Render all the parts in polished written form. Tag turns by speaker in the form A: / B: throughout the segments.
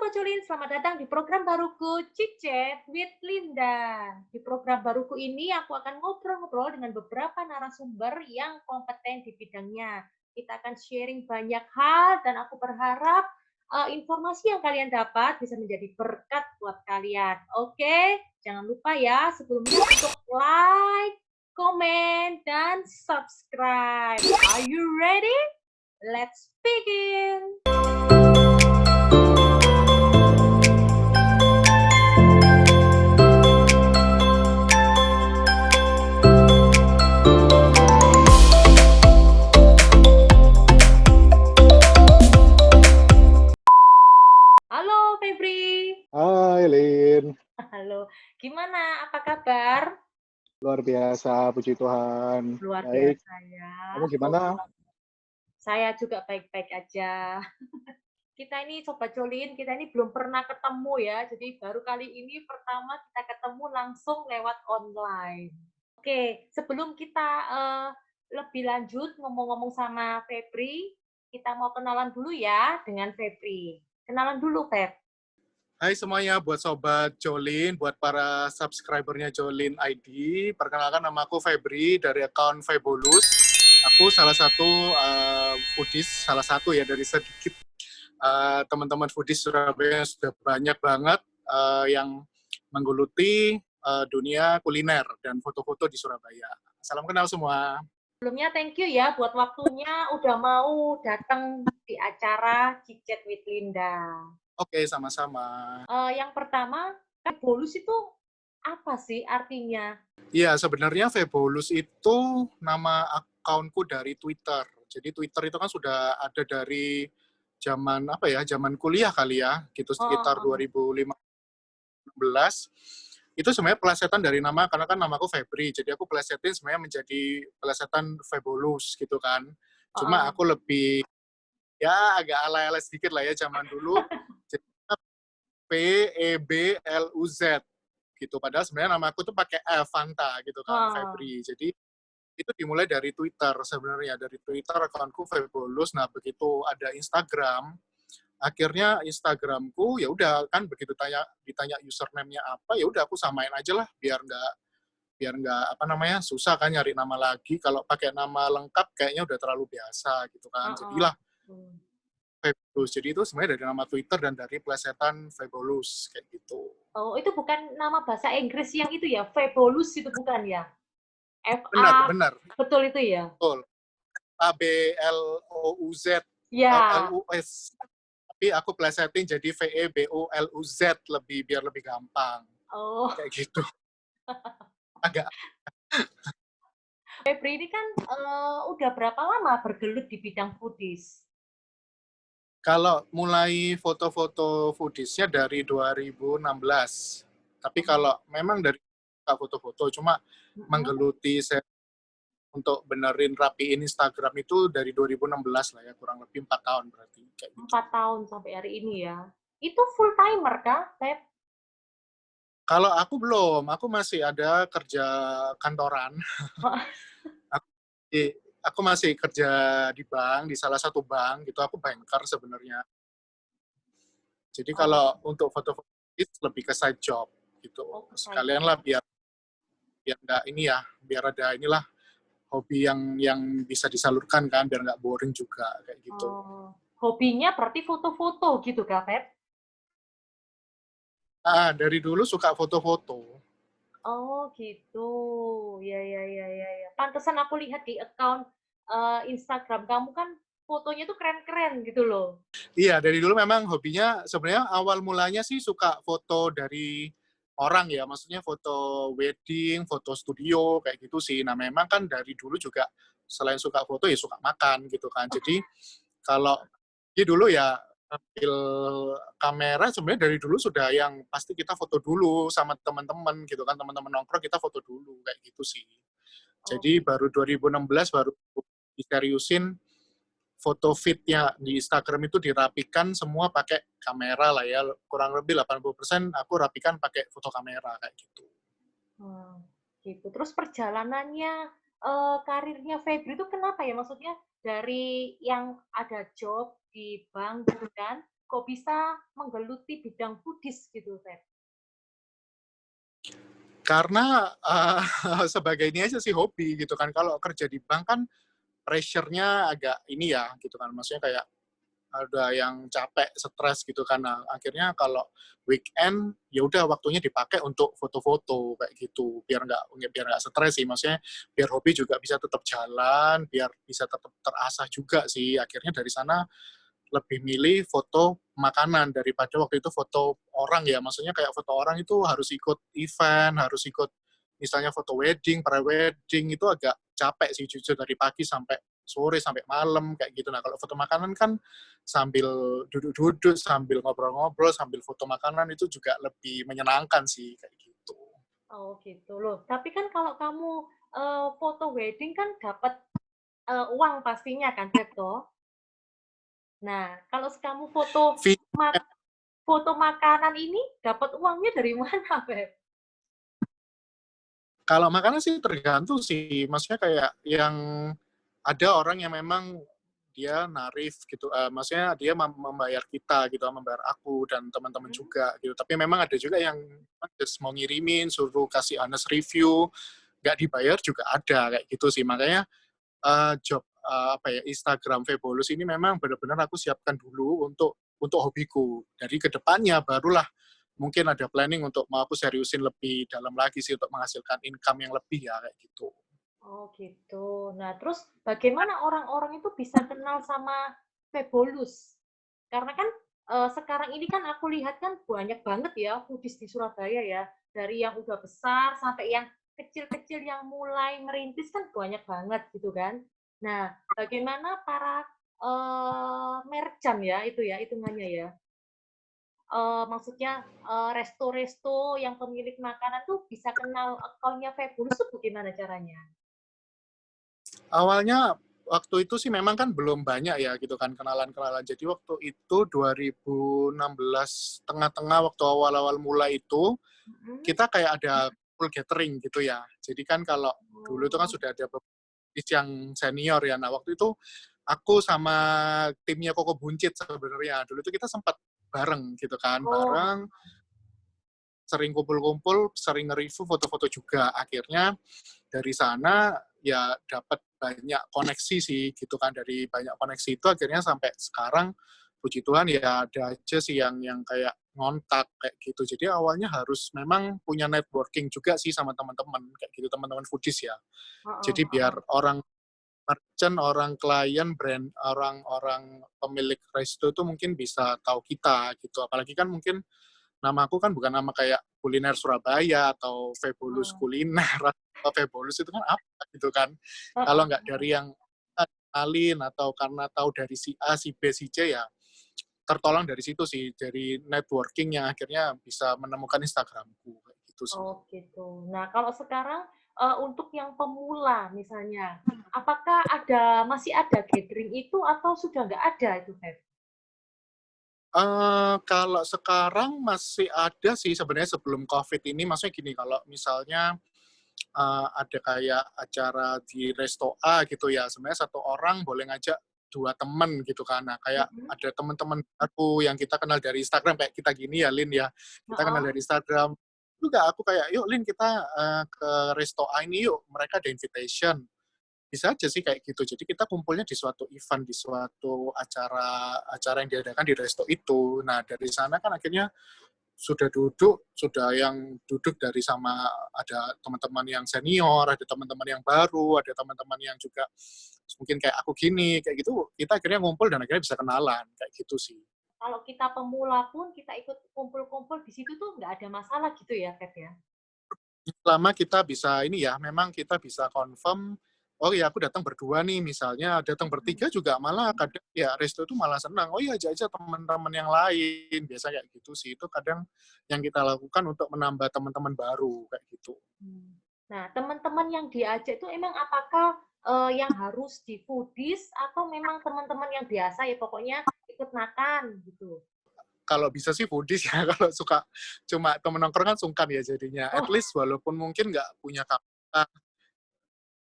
A: Sobat Culin, selamat datang di program baruku Cicet with Linda. Di program baruku ini aku akan ngobrol-ngobrol dengan beberapa narasumber yang kompeten di bidangnya. Kita akan sharing banyak hal dan aku berharap informasi yang kalian dapat bisa menjadi berkat buat kalian. Oke, jangan lupa ya sebelumnya untuk like, komen, dan subscribe. Are you ready? Let's begin! Halo Febri.
B: Hai Lin,
A: Halo, gimana? Apa kabar?
B: luar biasa, puji Tuhan.
A: Luar
B: Baik,
A: biasa ya.
B: kamu
A: Oh,
B: gimana?
A: saya juga baik-baik aja. Kita ini Sobat Jolin, kita ini belum pernah ketemu ya. Jadi baru kali ini pertama kita ketemu langsung lewat online. Oke, sebelum kita lebih lanjut ngomong-ngomong sama Febri, kita mau kenalan dulu ya dengan Febri. Kenalan dulu, Feb.
B: Hai semuanya, buat Sobat Jolin, buat para subscribernya Jolin ID, perkenalkan nama aku Febri dari akun Febulus. Aku salah satu foodies, salah satu ya dari sedikit teman-teman foodies Surabaya yang sudah banyak banget yang menggeluti dunia kuliner dan foto-foto di Surabaya. Salam kenal semua.
A: Sebelumnya thank you ya buat waktunya udah mau datang di acara Cicet with Linda.
B: Oke, sama-sama.
A: Yang pertama, Febulus itu apa sih artinya?
B: Iya, sebenarnya Febulus itu nama akunku dari Twitter. Jadi Twitter itu kan sudah ada dari zaman apa ya, zaman kuliah kali ya, gitu sekitar
A: Oh,
B: 2015. Itu sebenarnya pelesetan dari nama, karena kan namaku Febri, jadi aku pelesetin sebenarnya menjadi pelesetan Febulus gitu kan. Cuma
A: oh,
B: aku lebih, ya agak ala-ala sedikit lah ya zaman dulu. Jadi Febuluz gitu. Padahal sebenarnya nama aku tuh pakai F, Fanta gitu kan,
A: oh.
B: Febri. Jadi itu dimulai dari Twitter sebenarnya, dari Twitter akunku Febulus. Nah, begitu ada Instagram, akhirnya Instagramku ya udah kan begitu ditanya username-nya apa, ya udah aku samain aja lah biar nggak apa namanya susah kan nyari nama lagi. Kalau pakai nama lengkap kayaknya udah terlalu biasa gitu kan.
A: Heeh.
B: Jadilah Febulus. Jadi itu sebenarnya dari nama Twitter dan dari plesetan Febulus kayak gitu.
A: Oh, itu bukan nama bahasa Inggris yang itu ya, Fabulous itu bukan ya?
B: Benar,
A: FA,
B: benar.
A: betul itu ya?
B: Betul. Ablouz,
A: Ya.
B: LUS. Tapi aku plesetin jadi VEBOLUZ biar lebih gampang.
A: Oh,
B: Kayak gitu. Agak
A: Febri ini kan udah berapa lama bergelut di bidang foodies?
B: kalau mulai foto-foto foodiesnya dari 2016. Tapi
A: Oh.
B: kalau memang dari foto-foto cuma menggeluti saya untuk benerin rapiin Instagram itu dari 2016 lah ya, kurang lebih 4 tahun berarti kayak gitu.
A: 4 tahun sampai hari ini ya. Itu full timer kah, Feb?
B: Kalau aku belum, aku masih ada kerja kantoran. Aku, aku masih kerja di bank, di salah satu bank gitu. Aku banker sebenarnya. Jadi
A: Oh,
B: kalau untuk foto-foto itu lebih ke side job gitu.
A: oh ke side
B: Sekalian lah
A: job.
B: biar biar nggak ini ya, biar ada inilah hobi yang bisa disalurkan kan, biar nggak boring juga kayak gitu.
A: Oh, hobinya berarti foto-foto gitu kah, Feb?
B: Dari dulu suka foto-foto.
A: Oh, gitu. Ya, ya, ya, ya, ya. Pantesan aku lihat di account Instagram kamu kan fotonya tuh keren-keren gitu loh.
B: Iya, dari dulu memang hobinya sebenarnya awal mulanya sih suka foto dari orang ya, maksudnya foto wedding, foto studio kayak gitu sih. Nah, memang kan dari dulu juga selain suka foto ya suka makan gitu kan. Jadi kalau dulu ya ambil kamera sebenarnya dari dulu sudah yang pasti kita foto dulu sama teman-teman gitu kan, teman-teman nongkrong kita foto dulu kayak gitu sih.
A: Oh,
B: Jadi
A: gitu.
B: baru 2016 baru diseriusin foto feed-nya di Instagram itu dirapikan semua pakai kamera lah ya. Kurang lebih 80% aku rapikan pakai foto kamera kayak gitu.
A: Hmm, gitu. Terus perjalanannya karirnya Febri itu kenapa ya? Maksudnya dari yang ada job di bank gitu kan, kok bisa menggeluti bidang foodies gitu, Feb?
B: Karena, sebagai ini aja sih hobi gitu kan, kalau kerja di bank kan pressure-nya agak ini ya gitu kan, maksudnya kayak ada yang capek, stres gitu kan. Nah, akhirnya kalau weekend, ya udah waktunya dipakai untuk foto-foto kayak gitu, biar nggak stres sih, maksudnya biar hobi juga bisa tetap jalan, biar bisa tetap terasah juga sih. Akhirnya dari sana lebih milih foto makanan daripada waktu itu foto orang ya, maksudnya kayak foto orang itu harus ikut event, harus ikut misalnya foto wedding, pre-wedding, itu agak capek sih jujur dari pagi sampai sore, sampai malam, kayak gitu. Nah, kalau foto makanan kan sambil duduk-duduk, sambil ngobrol-ngobrol, sambil foto makanan itu juga lebih menyenangkan sih, kayak gitu.
A: Oh gitu loh. Tapi kan kalau kamu foto wedding kan dapat uang pastinya kan, Feb toh? Nah, kalau kamu
B: Fee
A: foto makanan ini dapat uangnya dari mana, Feb?
B: Kalau makanan sih tergantung sih, maksudnya kayak yang ada orang yang memang dia narif gitu, maksudnya dia membayar kita gitu, membayar aku dan teman-teman
A: Mhm.
B: juga gitu. Tapi memang ada juga yang just mau ngirimin, suruh kasih honest review, nggak dibayar juga ada kayak gitu sih. Makanya job apa ya, Instagram Febulous ini memang benar-benar aku siapkan dulu untuk hobiku. Dari kedepannya barulah mungkin ada planning untuk mau aku seriusin lebih dalam lagi sih untuk menghasilkan income yang lebih ya kayak gitu.
A: Oh gitu. Nah, terus bagaimana orang-orang itu bisa kenal sama Febulous? Karena kan sekarang ini kan aku lihat kan banyak banget ya foodies di Surabaya ya. Dari yang udah besar sampai yang kecil-kecil yang mulai merintis kan banyak banget gitu kan. Nah, bagaimana para merchant ya itu ya hitungannya ya. Maksudnya resto-resto yang pemilik makanan tuh bisa kenal akunnya Febulous tuh bagaimana caranya?
B: Awalnya waktu itu sih memang kan belum banyak ya gitu kan kenalan-kenalan. Jadi waktu itu 2016 tengah-tengah waktu awal-awal mulai itu
A: Mhm.
B: kita kayak ada full gathering gitu ya. Jadi kan kalau dulu itu kan
A: Oh.
B: sudah ada yang senior ya. Nah, waktu itu aku sama timnya Koko Buncit sebenarnya. Dulu itu kita sempat bareng gitu kan,
A: Oh.
B: bareng sering kumpul-kumpul, sering nge-review foto-foto juga. Akhirnya dari sana ya dapat banyak koneksi sih gitu kan, dari banyak koneksi itu akhirnya sampai sekarang puji Tuhan ya ada aja sih yang kayak ngontak kayak gitu. Jadi awalnya harus memang punya networking juga sih sama teman-teman kayak gitu, teman-teman foodies ya.
A: Heeh,
B: Jadi biar
A: heeh.
B: orang merchant, orang klien, brand, orang-orang pemilik resto itu mungkin bisa tahu kita gitu. Apalagi kan mungkin nama aku kan bukan nama kayak kuliner Surabaya atau Febulus
A: Heeh.
B: kuliner atau Febulus itu kan apa gitu kan. Kalau
A: Heeh,
B: nggak
A: heeh.
B: dari yang kenalin atau karena tahu dari si A, si B, si C ya tertolong dari situ sih, dari networking yang akhirnya bisa menemukan Instagramku kayak gitu sih.
A: Oh gitu. Nah kalau sekarang, untuk yang pemula misalnya, apakah masih ada gathering itu atau sudah nggak ada itu, Feb?
B: Kalau sekarang masih ada sih sebenarnya sebelum Covid ini, maksudnya gini, kalau misalnya, ada kayak acara di resto A gitu ya, sebenarnya satu orang boleh ngajak 2 temen gitu kan. Nah, kayak
A: Mhm.
B: ada teman-teman aku yang kita kenal dari Instagram kayak kita gini ya, Lin, ya. Kita kenal
A: Heeh.
B: dari Instagram. Juga aku kayak, "Yuk Lin, kita, ke resto A ini yuk, mereka ada invitation." Bisa aja sih kayak gitu. Jadi kita kumpulnya di suatu event, di suatu acara acara yang diadakan di resto itu. Nah, dari sana kan akhirnya sudah yang duduk dari sama ada teman-teman yang senior, ada teman-teman yang baru, ada teman-teman yang juga mungkin kayak aku gini, kayak gitu, kita akhirnya ngumpul dan akhirnya bisa kenalan, kayak gitu sih.
A: Kalau kita pemula pun kita ikut kumpul-kumpul di situ tuh nggak ada masalah gitu ya, Feb ya?
B: Selama kita bisa ini ya, memang kita bisa confirm, oh ya aku datang berdua nih misalnya, datang
A: Mhm.
B: bertiga juga malah kadang ya resto itu malah senang, oh iya aja aja teman-teman yang lain, biasa kayak gitu sih. Itu kadang yang kita lakukan untuk menambah teman-teman baru, kayak gitu.
A: Hmm. Nah, teman-teman yang diajak itu emang apakah yang harus di foodies atau memang teman-teman yang biasa ya pokoknya ikut makan gitu?
B: Kalau bisa sih foodies ya, kalau suka cuma temen nongkrong kan sungkan ya jadinya. At
A: Oh.
B: least walaupun mungkin nggak punya kamera,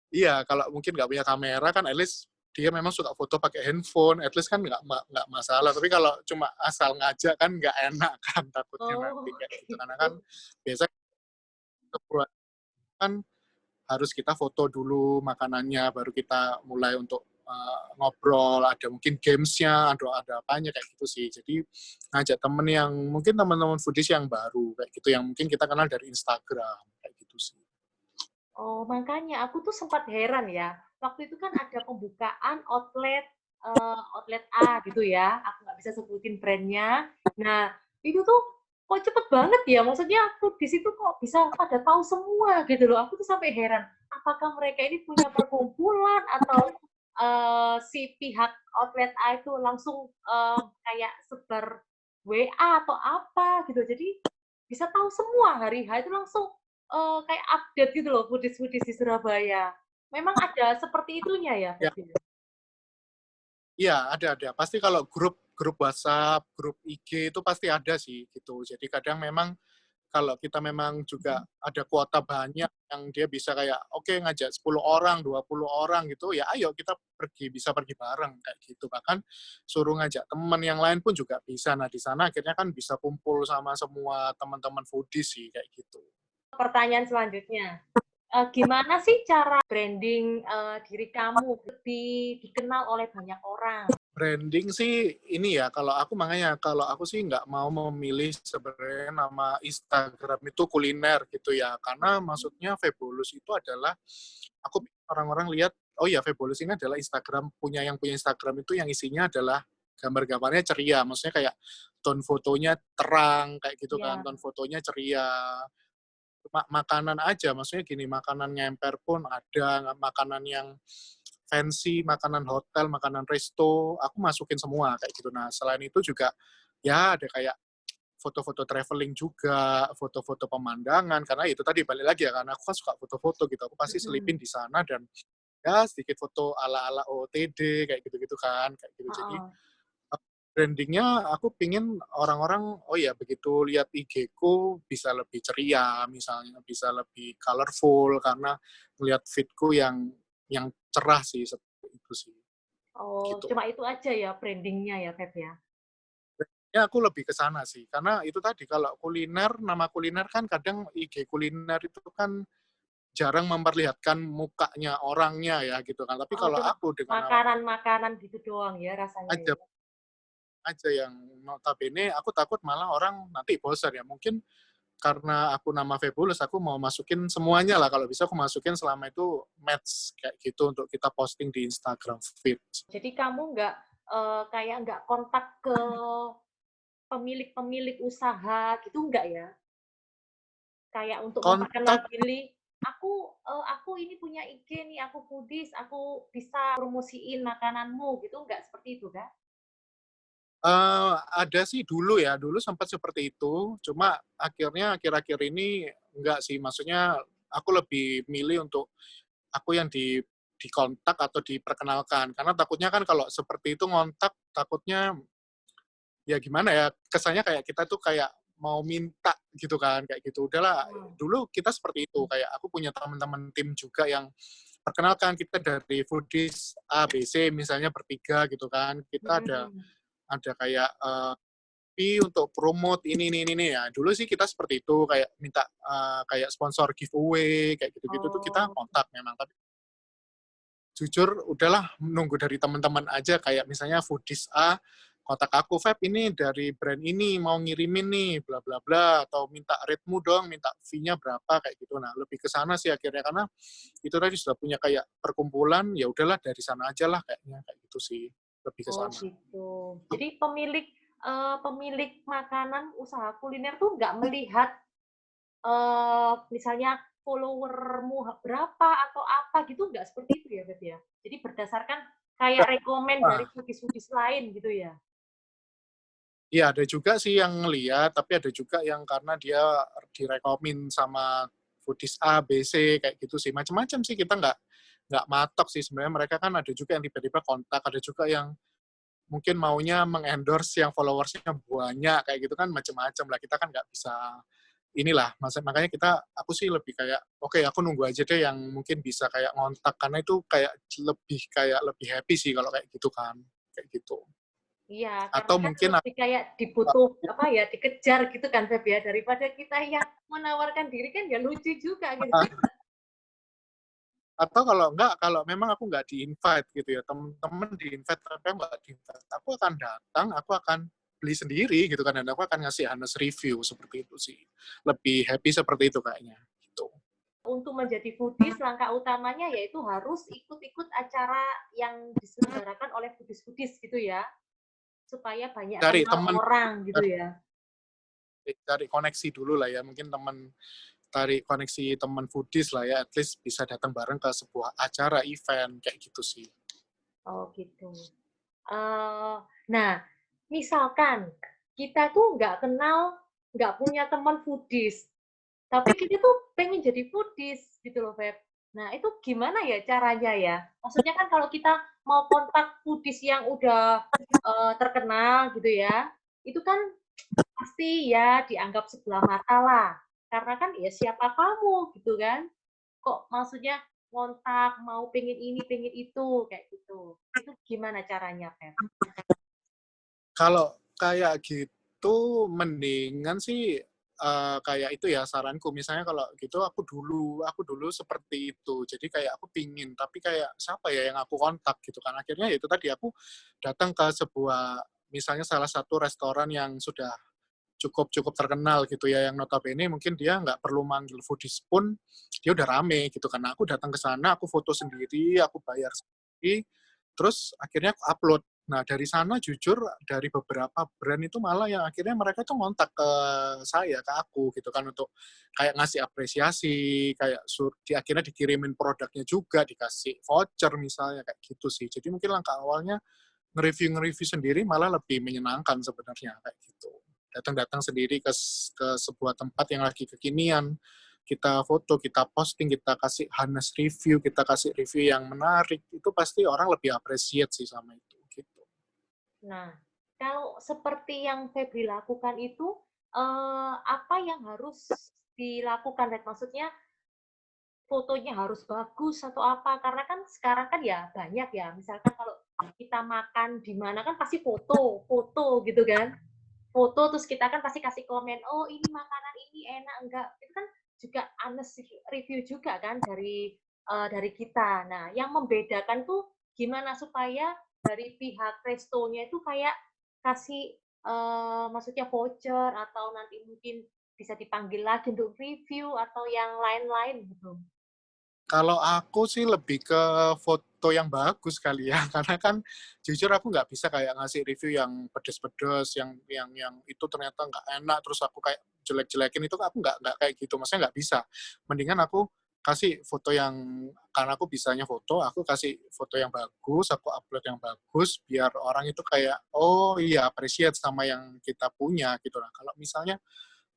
B: iya kalau mungkin nggak punya kamera kan at least dia memang suka foto pakai handphone, at least kan nggak masalah. Tapi kalau cuma asal ngajak kan nggak enak kan, takutnya nanti
A: Oh,
B: kayak gitu. Karena kan
A: gitu.
B: biasanya keperluan kan harus kita foto dulu makanannya, baru kita mulai untuk ngobrol, ada mungkin games-nya, ada apanya kayak gitu sih. Jadi ngajak temen yang mungkin teman-teman foodies yang baru kayak gitu, yang mungkin kita kenal dari Instagram kayak gitu sih.
A: Oh, makanya aku tuh sempat heran ya. Waktu itu kan ada pembukaan outlet A gitu ya. Aku nggak bisa sebutin brandnya. Nah, itu tuh kok cepet banget ya. Maksudnya aku di situ kok bisa pada tahu semua gitu loh. Aku tuh sampai heran. Apakah mereka ini punya perkumpulan atau si pihak outlet A itu langsung kayak sebar WA atau apa gitu. Jadi bisa tahu semua hari H itu langsung kayak update gitu loh foodies-foodies di Surabaya. Memang ada seperti itunya ya,
B: Ya,
A: Feby?
B: iya, ada. Pasti kalau grup WhatsApp, grup IG itu pasti ada sih gitu. Jadi kadang memang kalau kita memang juga ada kuota banyak yang dia bisa kayak oke ngajak 10 orang, 20 orang gitu, ya ayo kita bisa pergi bareng kayak gitu. Bahkan suruh ngajak teman yang lain pun juga bisa. Nah, di sana akhirnya kan bisa kumpul sama semua teman-teman foodies sih kayak gitu.
A: Pertanyaan selanjutnya, gimana sih cara branding, diri kamu lebih dikenal oleh banyak orang?
B: Branding sih ini ya, kalau aku makanya kalau aku sih nggak mau memilih sebenarnya nama Instagram itu kuliner gitu ya, karena maksudnya Febulus itu adalah aku orang-orang lihat, oh ya Febulus ini adalah yang punya Instagram itu yang isinya adalah gambar-gambarnya ceria, maksudnya kayak tone fotonya terang kayak gitu kan,
A: Iya,
B: tone fotonya ceria. Makanan aja, maksudnya gini, makanan ngemper pun ada, makanan yang fancy, makanan hotel, makanan resto, aku masukin semua kayak gitu. Nah, selain itu juga ya ada kayak foto-foto traveling juga, foto-foto pemandangan, karena itu tadi balik lagi ya, karena aku kan suka foto-foto gitu, aku pasti selipin
A: mhm,
B: di sana dan ya sedikit foto ala-ala OOTD kayak gitu-gitu kan, kayak gitu. Jadi
A: heeh.
B: brandingnya aku pingin orang-orang, oh ya begitu lihat IG-ku bisa lebih ceria, misalnya bisa lebih colorful karena ngelihat feed-ku yang cerah sih seperti itu sih,
A: Oh,
B: gitu.
A: cuma itu aja ya branding-nya ya, Feb, ya?
B: Ya aku lebih ke sana sih, karena itu tadi kalau kuliner, nama kuliner kan kadang IG kuliner itu kan jarang memperlihatkan mukanya orangnya ya gitu kan. Tapi
A: Oh,
B: kalau
A: cuma
B: aku dengan nama
A: makanan-makanan gitu doang ya rasanya
B: aja
A: ya?
B: aja yang notabene aku takut malah orang nanti bosan ya. Mungkin karena aku nama Febulus, aku mau masukin semuanya lah. Kalau bisa aku masukin selama itu match kayak gitu untuk kita posting di Instagram feed.
A: Jadi kamu nggak, kayak nggak kontak ke pemilik-pemilik usaha gitu nggak ya? Kayak untuk memperkenal
B: Kontak
A: diri, aku ini punya IG nih, aku foodies, aku bisa promosiin makananmu gitu, nggak seperti itu kan?
B: ada sih dulu ya, dulu sempat seperti itu. Cuma akhirnya akhir-akhir ini enggak sih. Maksudnya aku lebih milih untuk aku yang dikontak atau diperkenalkan. Karena takutnya kan kalau seperti itu ngontak, takutnya ya gimana ya, kesannya kayak kita tuh kayak mau minta gitu kan, kayak gitu. Udahlah,
A: Oh,
B: dulu kita seperti itu, kayak aku punya teman-teman tim juga yang perkenalkan kita dari foodies A, B, C misalnya bertiga gitu kan. Kita ada
A: mhm.
B: kayak fee untuk promote ini ya. Dulu sih kita seperti itu kayak minta kayak sponsor giveaway kayak gitu-gitu tuh kita
A: Oh,
B: kontak memang. Tapi jujur udahlah nunggu dari teman-teman aja kayak misalnya foodies A kontak aku, Feb ini dari brand ini mau ngirimin nih bla bla bla atau minta rate-mu dong, minta fee-nya berapa kayak gitu. Nah, lebih ke sana sih akhirnya karena itu tadi sudah punya kayak perkumpulan, ya udahlah dari sana aja lah kayaknya kayak gitu sih. Lebih ke
A: oh
B: sana.
A: gitu. Jadi pemilik makanan usaha kuliner tuh nggak melihat, misalnya follower-mu berapa atau apa gitu, nggak seperti itu ya, Beb, ya? Jadi berdasarkan kayak rekomen dari
B: Wah,
A: foodies-foodies lain gitu ya?
B: iya ada juga sih yang ngeliat, tapi ada juga yang karena dia direkomin sama foodies A, B, C kayak gitu sih. Macam-macam sih kita nggak matok sih sebenarnya. Mereka kan ada juga yang tiba-tiba kontak, ada juga yang mungkin maunya mengendorse yang followersnya banyak kayak gitu kan macam-macam lah. Kita kan nggak bisa inilah, makanya aku sih lebih kayak, oke aku nunggu aja deh yang mungkin bisa kayak ngontak, karena itu kayak lebih happy sih kalau kayak gitu kan, kayak gitu.
A: Iya, karena
B: Atau
A: kan
B: mungkin
A: lebih kayak dibutuh apa ya, dikejar gitu kan Feb ya, daripada kita yang menawarkan diri kan ya lucu juga gitu.
B: atau kalau enggak, kalau memang aku nggak di-invite gitu ya, temen-temen di-invite tapi aku nggak di-invite, aku akan datang, aku akan beli sendiri gitu kan, dan aku akan ngasih honest review, seperti itu sih. Lebih happy seperti itu kayaknya, gitu.
A: Untuk menjadi foodies, langkah utamanya yaitu harus ikut-ikut acara yang diselenggarakan oleh foodies-foodies gitu ya, supaya banyak
B: Cari
A: kenal
B: temen,
A: orang gitu ya.
B: cari koneksi dulu lah ya, mungkin cari koneksi teman foodies lah ya, at least bisa datang bareng ke sebuah acara event kayak gitu sih.
A: Oh gitu. Nah, misalkan kita tuh nggak kenal, nggak punya teman foodies, tapi kita tuh pengen jadi foodies gitu loh, Feb. Nah, itu gimana ya caranya ya? Maksudnya kan kalau kita mau kontak foodies yang udah terkenal gitu ya, itu kan pasti ya dianggap sebelah mata lah. Karena kan ya siapa kamu gitu kan? Kok maksudnya ngontak, mau pengen ini, pengen itu, kayak gitu. Itu gimana caranya, Feb?
B: Kalau kayak gitu mendingan sih kayak itu ya saranku, misalnya kalau gitu aku dulu seperti itu, jadi kayak aku pingin tapi kayak siapa ya yang aku kontak gitu kan, akhirnya ya itu tadi aku datang ke sebuah, misalnya salah satu restoran yang sudah cukup cukup terkenal gitu ya, yang notabene mungkin dia nggak perlu manggil foodies pun dia udah rame gitu, karena aku datang ke sana, aku foto sendiri, aku bayar sendiri, terus akhirnya aku upload. Nah dari sana jujur dari beberapa brand itu malah yang akhirnya mereka tuh ngontak ke saya, ke aku gitu kan, untuk kayak ngasih apresiasi, kayak akhirnya dikirimin produknya juga, dikasih voucher misalnya kayak gitu sih. Jadi mungkin langkah awalnya nge-review sendiri malah lebih menyenangkan sebenarnya kayak gitu. Datang-datang sendiri ke sebuah tempat yang lagi kekinian, kita foto, kita posting, kita kasih honest review, kita kasih review yang menarik, itu pasti orang lebih appreciate sih sama itu gitu.
A: Nah, kalau seperti yang Febri lakukan itu, apa yang harus dilakukan, Red? Maksudnya fotonya harus bagus atau apa? Karena kan sekarang kan ya banyak ya, misalkan kalau kita makan di mana kan pasti foto, foto gitu kan. Foto terus kita kan pasti kasih komen, oh ini makanan ini enak enggak? Itu kan juga honest review juga kan dari kita. Nah, yang membedakan tuh gimana supaya dari pihak restonya itu kayak kasih maksudnya voucher atau nanti mungkin bisa dipanggil lagi untuk review atau yang lain-lain gitu.
B: Kalau aku sih lebih ke foto yang bagus kali ya, karena kan jujur aku nggak bisa kayak ngasih review yang pedes-pedes, yang itu ternyata nggak enak, terus aku kayak jelek-jelekin, itu aku nggak kayak gitu, maksudnya nggak bisa. Mendingan aku kasih foto yang, karena aku bisanya foto, aku kasih foto yang bagus, aku upload yang bagus, biar orang itu kayak, oh iya appreciate sama yang kita punya gitu lah. Kalau misalnya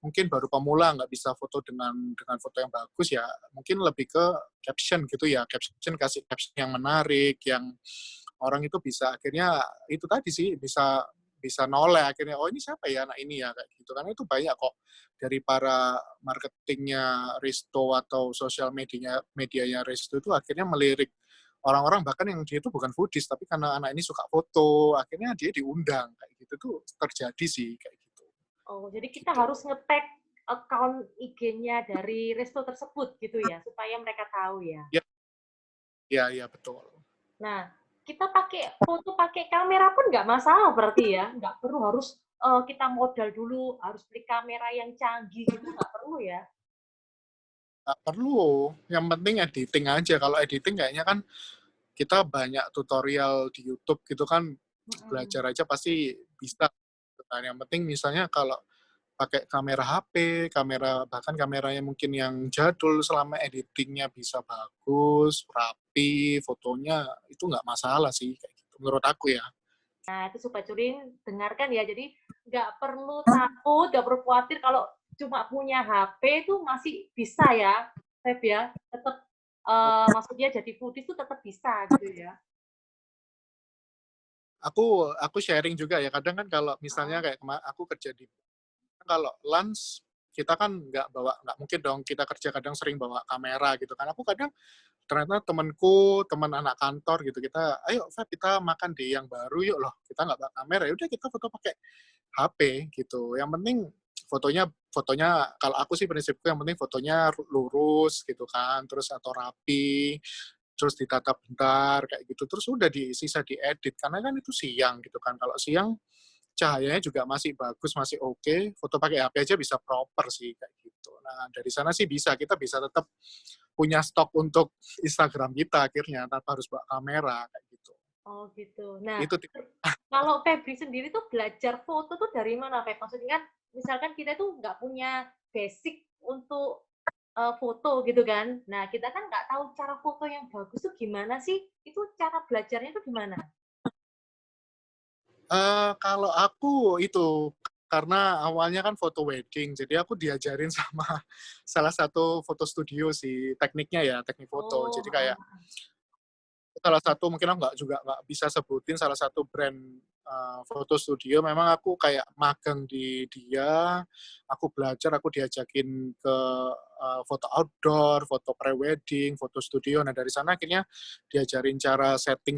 B: mungkin baru pemula nggak bisa foto dengan foto yang bagus ya, mungkin lebih ke caption gitu ya, kasih caption yang menarik, yang orang itu bisa akhirnya itu tadi sih, bisa bisa noleh akhirnya, oh ini siapa ya anak ini ya, kayak gitu. Karena itu banyak kok dari para marketingnya Resto atau sosial medianya Resto itu akhirnya melirik orang-orang, bahkan yang dia itu bukan foodies tapi karena anak ini suka foto akhirnya dia diundang kayak gitu, tuh terjadi sih kayak gitu
A: Oh, jadi kita
B: gitu.
A: harus nge-tag account IG-nya dari resto tersebut gitu ya, supaya mereka tahu ya.
B: Ya, iya iya, betul.
A: Nah, kita pakai foto pakai kamera pun nggak masalah berarti ya? Nggak perlu harus kita modal dulu, harus beli kamera yang canggih gitu, nggak perlu ya?
B: Nggak perlu, yang penting editing aja. Kalau editing kayaknya kan kita banyak tutorial di YouTube gitu kan,
A: Mm-mm.
B: belajar aja pasti bisa. Nah, yang penting misalnya kalau pakai kamera HP, bahkan kameranya mungkin yang jadul, selama editingnya bisa bagus, rapi, fotonya itu nggak masalah sih, kayak gitu, menurut aku ya.
A: Nah, itu Sobat Curin dengarkan ya. Jadi nggak perlu takut, nggak perlu khawatir kalau cuma punya HP itu masih bisa ya, Feb ya. Tetap maksudnya jadi foodies itu tetap bisa gitu ya.
B: Aku sharing juga ya, kadang kan kalau misalnya
A: Heeh.
B: kayak aku kerja di, kalau lunch kita kan nggak mungkin dong kita kerja kadang sering bawa kamera gitu kan. Aku kadang ternyata temanku, teman anak kantor gitu, kita, "Ayo Feb, kita makan di yang baru yuk," loh, kita nggak bawa kamera, ya udah kita foto pakai HP gitu. Yang penting fotonya fotonya kalau aku sih prinsipku yang penting fotonya lurus gitu kan, terus atau rapi, terus ditata bentar kayak gitu, terus udah sisa diedit, karena kan itu siang gitu kan. Kalau siang cahayanya juga masih bagus, masih oke, foto pakai HP aja bisa proper sih kayak gitu. Nah, dari sana sih kita bisa tetap punya stok untuk Instagram kita akhirnya tanpa harus bawa kamera kayak gitu.
A: Oh gitu. Nah,
B: Itu tips.
A: kalau Febri sendiri tuh belajar foto tuh dari mana, Feb? Maksudnya kan, misalkan kita tuh nggak punya basic untuk foto gitu kan. Nah, kita kan nggak tahu cara foto yang bagus tuh gimana sih? Itu cara belajarnya tuh gimana?
B: Kalau aku itu, karena awalnya kan foto wedding, jadi aku diajarin sama salah satu foto studio sih, tekniknya ya, teknik foto.
A: Oh,
B: Jadi kayak salah satu mungkin aku nggak bisa sebutin salah satu brand foto studio. Memang aku kayak magang di dia, aku belajar, aku diajakin ke foto outdoor, foto pre-wedding, foto studio. Nah dari sana akhirnya diajarin cara setting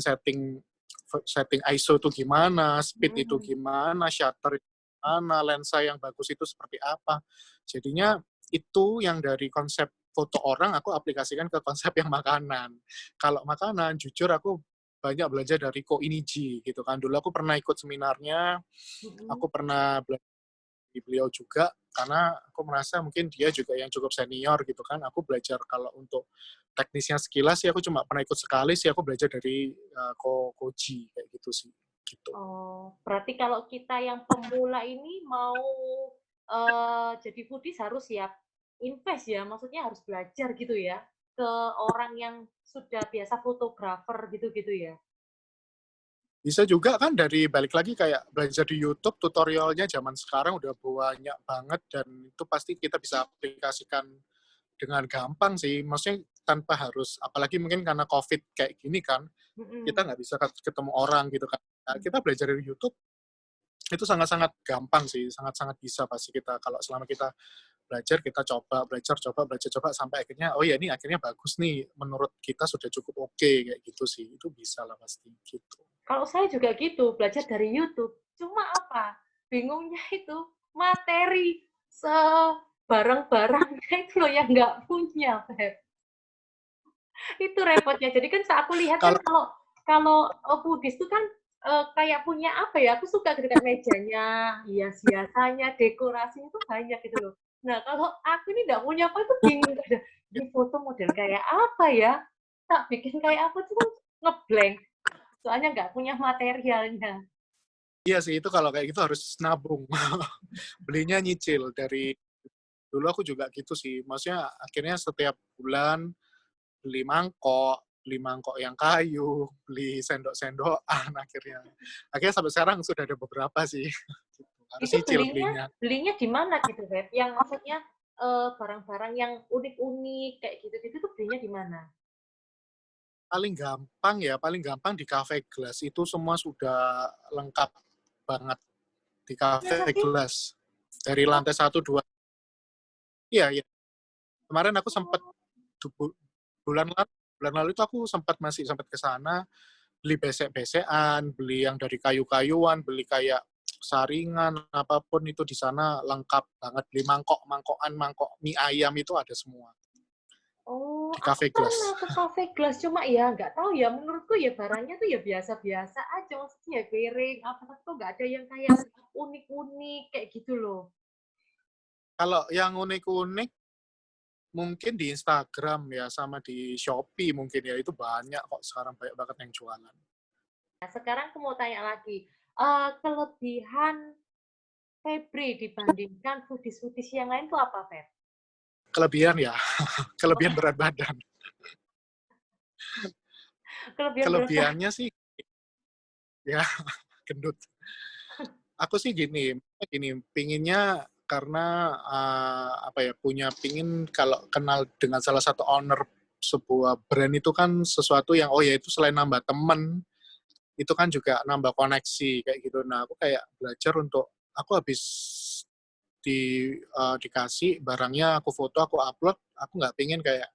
B: setting ISO itu gimana, speed itu
A: mhm.
B: gimana, shutter itu gimana, lensa yang bagus itu seperti apa. Jadinya itu yang dari konsep foto orang aku aplikasikan ke konsep yang makanan. Kalau makanan, jujur aku banyak belajar dari Ko Iniji gitu kan. Dulu aku pernah ikut seminarnya,
A: Mhm.
B: aku pernah belajar di beliau juga, karena aku merasa mungkin dia juga yang cukup senior gitu kan. Aku belajar kalau untuk teknisnya sekilas sih aku cuma pernah ikut sekali sih, aku belajar dari Koji kayak gitu sih. Gitu.
A: Oh, berarti kalau kita yang pemula ini mau jadi foodies harus siap invest ya, maksudnya harus belajar gitu ya, ke orang yang sudah biasa fotografer gitu-gitu ya?
B: Bisa juga kan dari balik lagi kayak belajar di YouTube, tutorialnya zaman sekarang udah banyak banget dan itu pasti kita bisa aplikasikan dengan gampang sih. Maksudnya tanpa harus, apalagi mungkin karena COVID kayak gini kan, kita
A: Mhm.
B: nggak bisa ketemu orang gitu kan. Nah, kita belajar dari YouTube itu sangat-sangat gampang sih, sangat-sangat bisa pasti kita kalau selama kita belajar, kita coba, belajar coba sampai akhirnya, oh ya ini akhirnya bagus nih, menurut kita sudah cukup oke kayak gitu sih. Itu bisa lah pasti gitu.
A: Kalau saya juga gitu, belajar dari YouTube. Cuma apa, bingungnya itu materi sebarang-barangnya itu loh yang nggak punya, Feb. Itu repotnya. Jadi kan saat aku lihat kan
B: Kalau
A: kalau kalau foodies itu kan kayak punya apa ya? Aku suka gitu kan mejanya, hias-hiasannya, dekorasinya itu banyak gitu loh. Nah, kalau aku ini nggak punya apa itu bingung ada ini foto model kayak apa ya? Tak bikin kayak apa tuh ngeblank. Soalnya nggak punya materialnya.
B: iya sih itu kalau kayak gitu harus nabung. Belinya nyicil dari dulu aku juga gitu sih. Maksudnya akhirnya setiap bulan beli mangkok yang kayu, beli sendok-sendokan akhirnya. Akhirnya sampai sekarang sudah ada beberapa sih. Harus
A: Itu
B: cicil
A: belinya
B: belinya.
A: belinya di mana gitu, Beb? Yang maksudnya barang-barang yang unik-unik kayak gitu-gitu tuh belinya di mana?
B: Paling gampang di Cafe Gelas itu semua sudah lengkap banget di
A: Masa
B: Cafe
A: sih?
B: Gelas. Dari
A: Oh,
B: lantai 1, 2. Iya, iya. Kemarin aku sempat
A: oh.
B: bulan lalu itu aku masih sempat ke sana beli besek-besekan, beli yang dari kayu-kayuan, beli kayak saringan, apapun itu di sana lengkap banget. Beli mangkok-mangkokan, mangkok mie ayam itu ada semua
A: Oh,
B: di
A: aku
B: Cafe
A: pernah
B: Glass.
A: ke Cafe Glass, cuma ya nggak tahu ya, menurutku ya barangnya tuh ya biasa-biasa aja, maksudnya ya piring, apa tuh nggak ada yang kayak unik-unik kayak gitu loh.
B: Kalau yang unik-unik mungkin di Instagram ya, sama di Shopee mungkin ya, itu banyak kok sekarang banyak banget yang jualan.
A: Nah, sekarang aku mau tanya lagi, kelebihan Febri dibandingkan foodies-foodies yang lain tuh apa, Feb?
B: Kelebihan ya, kelebihan berat badan.
A: Kelebihan berat.
B: Kelebihannya sih ya gendut. Aku sih gini, pinginnya karena apa ya pingin kalau kenal dengan salah satu owner sebuah brand itu kan sesuatu yang oh ya itu selain nambah temen itu kan juga nambah koneksi kayak gitu. Nah aku kayak belajar untuk aku habis dikasih barangnya, aku foto, aku upload, aku nggak pengen kayak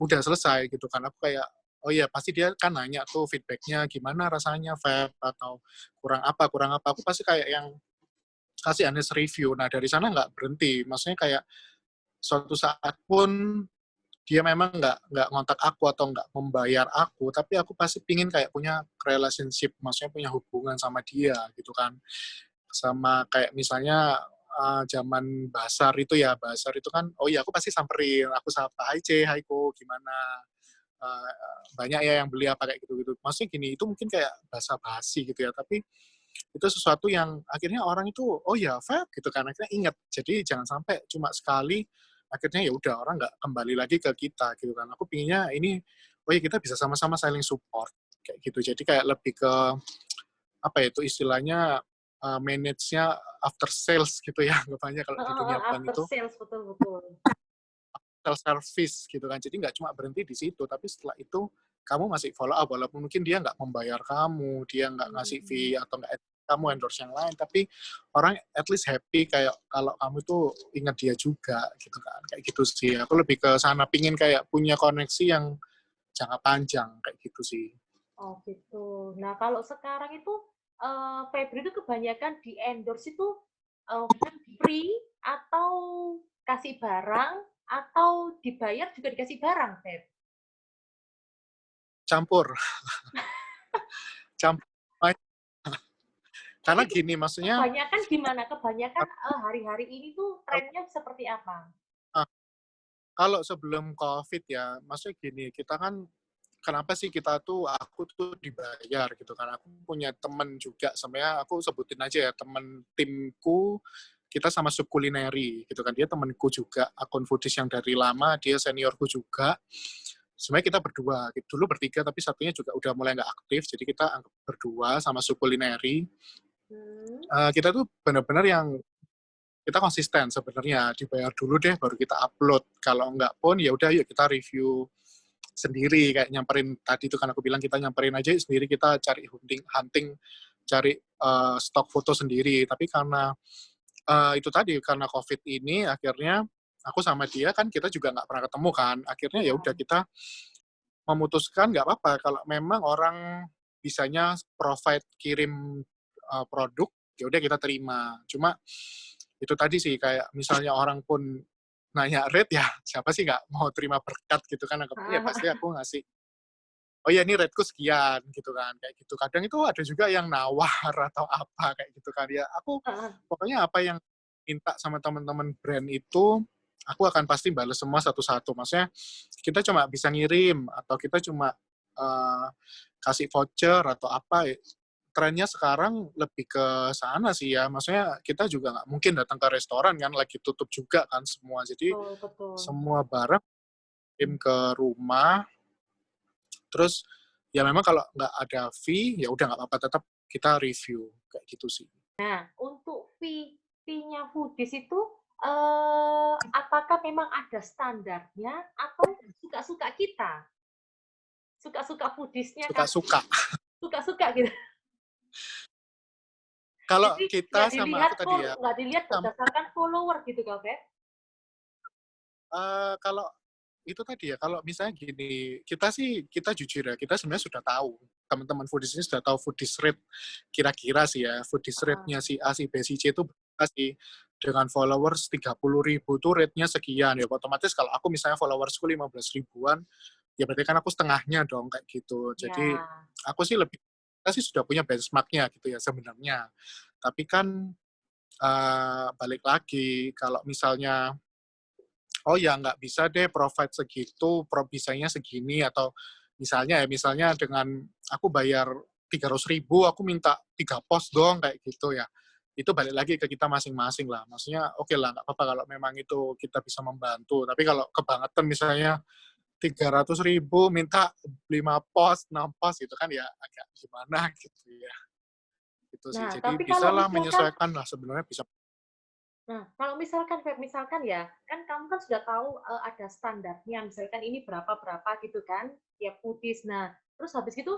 B: udah selesai gitu kan. Aku kayak, oh iya pasti dia kan nanya tuh feedbacknya gimana rasanya Feb, atau kurang apa. Aku pasti kayak yang kasih honest review. Nah dari sana nggak berhenti. Maksudnya kayak suatu saat pun dia memang nggak ngontak aku atau nggak membayar aku, tapi aku pasti pingin kayak punya relationship, maksudnya punya hubungan sama dia gitu kan. Sama kayak misalnya zaman basar itu ya, basar itu kan, oh iya aku pasti samperin, aku sapa, hai C, hai Ko, gimana? Uh, Banyak ya yang beli apa kayak gitu-gitu. Maksudnya gini, itu mungkin kayak basa-basi gitu ya, tapi itu sesuatu yang akhirnya orang itu, oh ya Feb gitu kan, akhirnya inget. Jadi jangan sampai cuma sekali, akhirnya ya udah orang nggak kembali lagi ke kita gitu kan. Aku pinginnya ini, oh ya kita bisa sama-sama saling support kayak gitu. Jadi kayak lebih ke apa ya itu istilahnya manage-nya after sales gitu ya, anggapannya kalau di dunia bank
A: After
B: itu
A: sales, betul-betul.
B: self service gitu kan. Jadi nggak cuma berhenti di situ, tapi setelah itu kamu masih follow up walaupun mungkin dia nggak membayar kamu, dia nggak ngasih fee atau nggak kamu endorse yang lain, tapi orang at least happy kayak kalau kamu tuh ingat dia juga gitu kan. Kayak gitu sih. Aku lebih ke sana pingin kayak punya koneksi yang jangka panjang kayak gitu sih.
A: Oh gitu. Nah kalau sekarang itu Febri itu kebanyakan di endorse itu uh, free atau kasih barang atau dibayar juga dikasih barang, Feb?
B: Campur, campur. Karena
A: Itu
B: gini, maksudnya
A: kebanyakan gimana? Kebanyakan hari-hari ini tuh
B: kalau,
A: trennya seperti apa?
B: kalau sebelum COVID ya, maksudnya gini, kita kan kenapa sih kita tuh aku tuh dibayar gitu kan, aku punya temen juga, sebenarnya aku sebutin aja ya, temen timku kita sama subkulineri gitu kan, dia temenku juga, akun foodies yang dari lama, dia seniorku juga, sebenarnya kita berdua gitu. Dulu bertiga tapi satunya juga udah mulai nggak aktif, jadi kita anggap berdua sama subkulineri.
A: Hmm.
B: Kita tuh benar-benar yang kita konsisten sebenarnya, dibayar dulu deh baru kita upload, kalau enggak pun ya udah yuk kita review sendiri, kayak nyamperin tadi itu kan aku bilang kita nyamperin aja sendiri, kita cari hunting cari stok foto sendiri. Tapi karena itu tadi karena COVID ini akhirnya aku sama dia kan kita juga nggak pernah ketemu kan, akhirnya ya
A: Ya.
B: udah kita memutuskan nggak apa-apa kalau memang orang bisanya provide kirim produk, ya udah kita terima. Cuma itu tadi sih kayak misalnya orang pun nanya rate ya siapa sih nggak mau terima berkat gitu kan, anggapnya ya pasti aku ngasih, oh ya ini rateku sekian gitu kan, kayak gitu. Kadang itu ada juga yang nawar atau apa kayak gitu kan, ya aku pokoknya apa yang minta sama teman-teman brand itu aku akan pasti balas semua satu-satu. Maksudnya kita cuma bisa ngirim atau kita cuma uh, kasih voucher atau apa, trennya sekarang lebih ke sana sih ya. Maksudnya kita juga nggak mungkin datang ke restoran kan, lagi tutup juga kan semua. Jadi
A: Betul, betul.
B: semua barang kirim ke rumah. Terus ya memang kalau nggak ada fee ya udah nggak apa-apa, tetap kita review kayak gitu sih.
A: Nah, untuk fee-nya foodies itu apakah memang ada standarnya atau suka-suka kita? Suka-suka foodiesnya kan
B: Suka-suka.
A: suka-suka gitu.
B: Kalau
A: Jadi
B: kita sama aku tadi ya,
A: nggak dilihat berdasarkan follower gitu kan, Beb?
B: kalau itu tadi ya, kalau misalnya gini, kita sih, kita jujur ya, kita sebenarnya sudah tahu, teman-teman foodies ini sudah tahu foodies rate, kira-kira sih ya, foodies rate-nya si A, si B, si C itu berapa sih, dengan followers 30.000 tuh rate-nya sekian, ya otomatis kalau aku misalnya followersku 15 ribuan, ya berarti kan aku setengahnya dong, kayak gitu. Jadi,
A: Ya.
B: aku sih lebih, kita sih sudah punya benchmark-nya gitu ya sebenarnya. Tapi kan, balik lagi, kalau misalnya oh ya nggak bisa deh provide segitu, bisanya segini, atau misalnya dengan aku bayar 300.000, aku minta 3 post dong kayak gitu ya. Itu balik lagi ke kita masing-masing lah. Maksudnya oke lah nggak apa-apa kalau memang itu kita bisa membantu. Tapi kalau kebangetan misalnya 300.000 minta 5 post, 6 post itu kan ya agak gimana gitu ya. Itu sih.
A: Nah,
B: Jadi
A: tapi kalau
B: bisalah
A: misalkan
B: menyesuaikan lah sebenarnya bisa.
A: Nah, kalau misalkan Feb, misalkan ya, kan kamu kan sudah tahu ada standarnya, misalkan ini berapa-berapa gitu kan, ya foodies. Nah, terus habis itu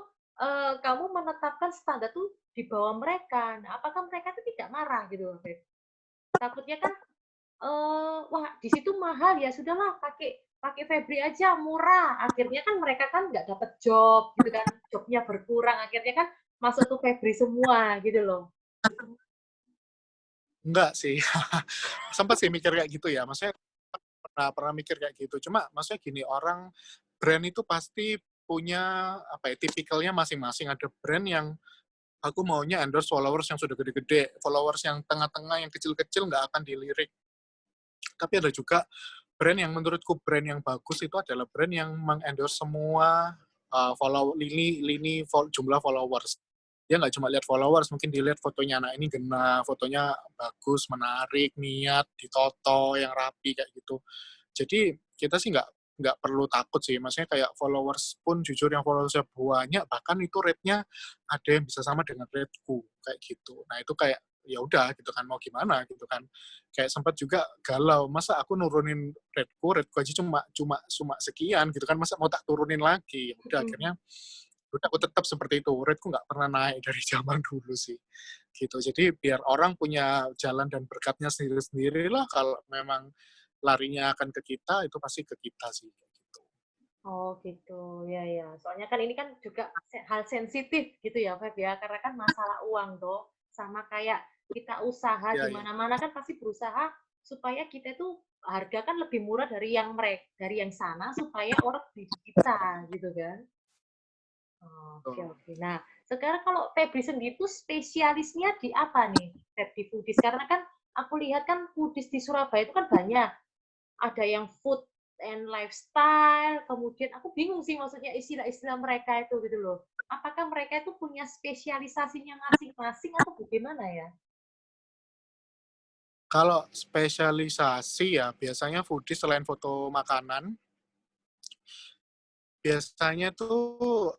A: kamu menetapkan standar tuh di bawah mereka. Nah, apakah mereka itu tidak marah gitu loh, Feb? Takutnya kan wah di situ mahal ya, sudahlah pakai pakai Febri aja murah. Akhirnya kan mereka kan nggak dapat job gitu kan, jobnya berkurang. Akhirnya kan masuk ke Febri semua gitu loh.
B: Enggak sih, sempat sih mikir kayak gitu ya, maksudnya pernah mikir kayak gitu. Cuma maksudnya gini, orang brand itu pasti punya apa ya, tipikalnya masing-masing. Ada brand yang aku maunya endorse followers yang sudah gede-gede, followers yang tengah-tengah, yang kecil-kecil nggak akan dilirik. Tapi ada juga brand yang menurutku brand yang bagus itu adalah brand yang mengendorse semua jumlah followers. Dia nggak cuma lihat followers, mungkin dilihat fotonya anak ini gena, fotonya bagus, menarik, niat, ditoto, yang rapi kayak gitu. Jadi kita sih nggak perlu takut sih, maksudnya kayak followers pun jujur yang followersnya banyak, bahkan itu rate-nya ada yang bisa sama dengan rate-ku kayak gitu. Nah itu kayak ya udah gitu kan, mau gimana gitu kan, kayak sempat juga galau, masa aku nurunin rate-ku aja cuma cuma cuma sekian gitu kan, masa mau tak turunin lagi. Ya udah akhirnya udah aku tetap seperti itu, rate-ku nggak pernah naik dari zaman dulu sih gitu. Jadi biar orang punya jalan dan berkatnya sendiri-sendiri lah, kalau memang larinya akan ke kita itu pasti ke kita sih gitu.
A: Oh gitu, ya ya. Soalnya kan ini kan juga hal sensitif gitu ya, Feb ya, karena kan masalah uang tuh. Sama kayak kita usaha
B: Ya
A: di
B: ya.
A: mana-mana kan pasti berusaha supaya kita itu harga kan lebih murah dari yang mereka, dari yang sana supaya orang beli di kita gitu kan. Oke
B: Tuh.
A: oke. Nah, sekarang kalau Febri sendiri tuh spesialisnya di apa nih, Feb, di foodies? Karena kan aku lihat kan foodies di Surabaya itu kan banyak. Ada yang food and lifestyle, kemudian aku bingung sih maksudnya istilah-istilah mereka itu gitu loh. Apakah mereka itu punya spesialisasinya masing-masing atau bagaimana ya?
B: Kalau spesialisasi ya biasanya foodie selain foto makanan, biasanya tuh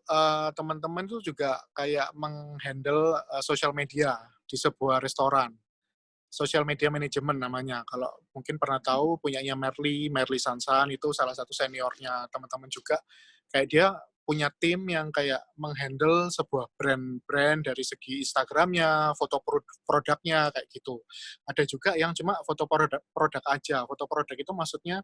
B: teman-teman tuh juga kayak menghandle sosial media di sebuah restoran. Social media management namanya. Kalau mungkin pernah tahu punyanya Merly Sansan itu salah satu seniornya teman-teman juga. Kayak dia punya tim yang kayak menghandle sebuah brand-brand dari segi Instagramnya, foto produknya kayak gitu. Ada juga yang cuma foto produk aja. Foto produk itu maksudnya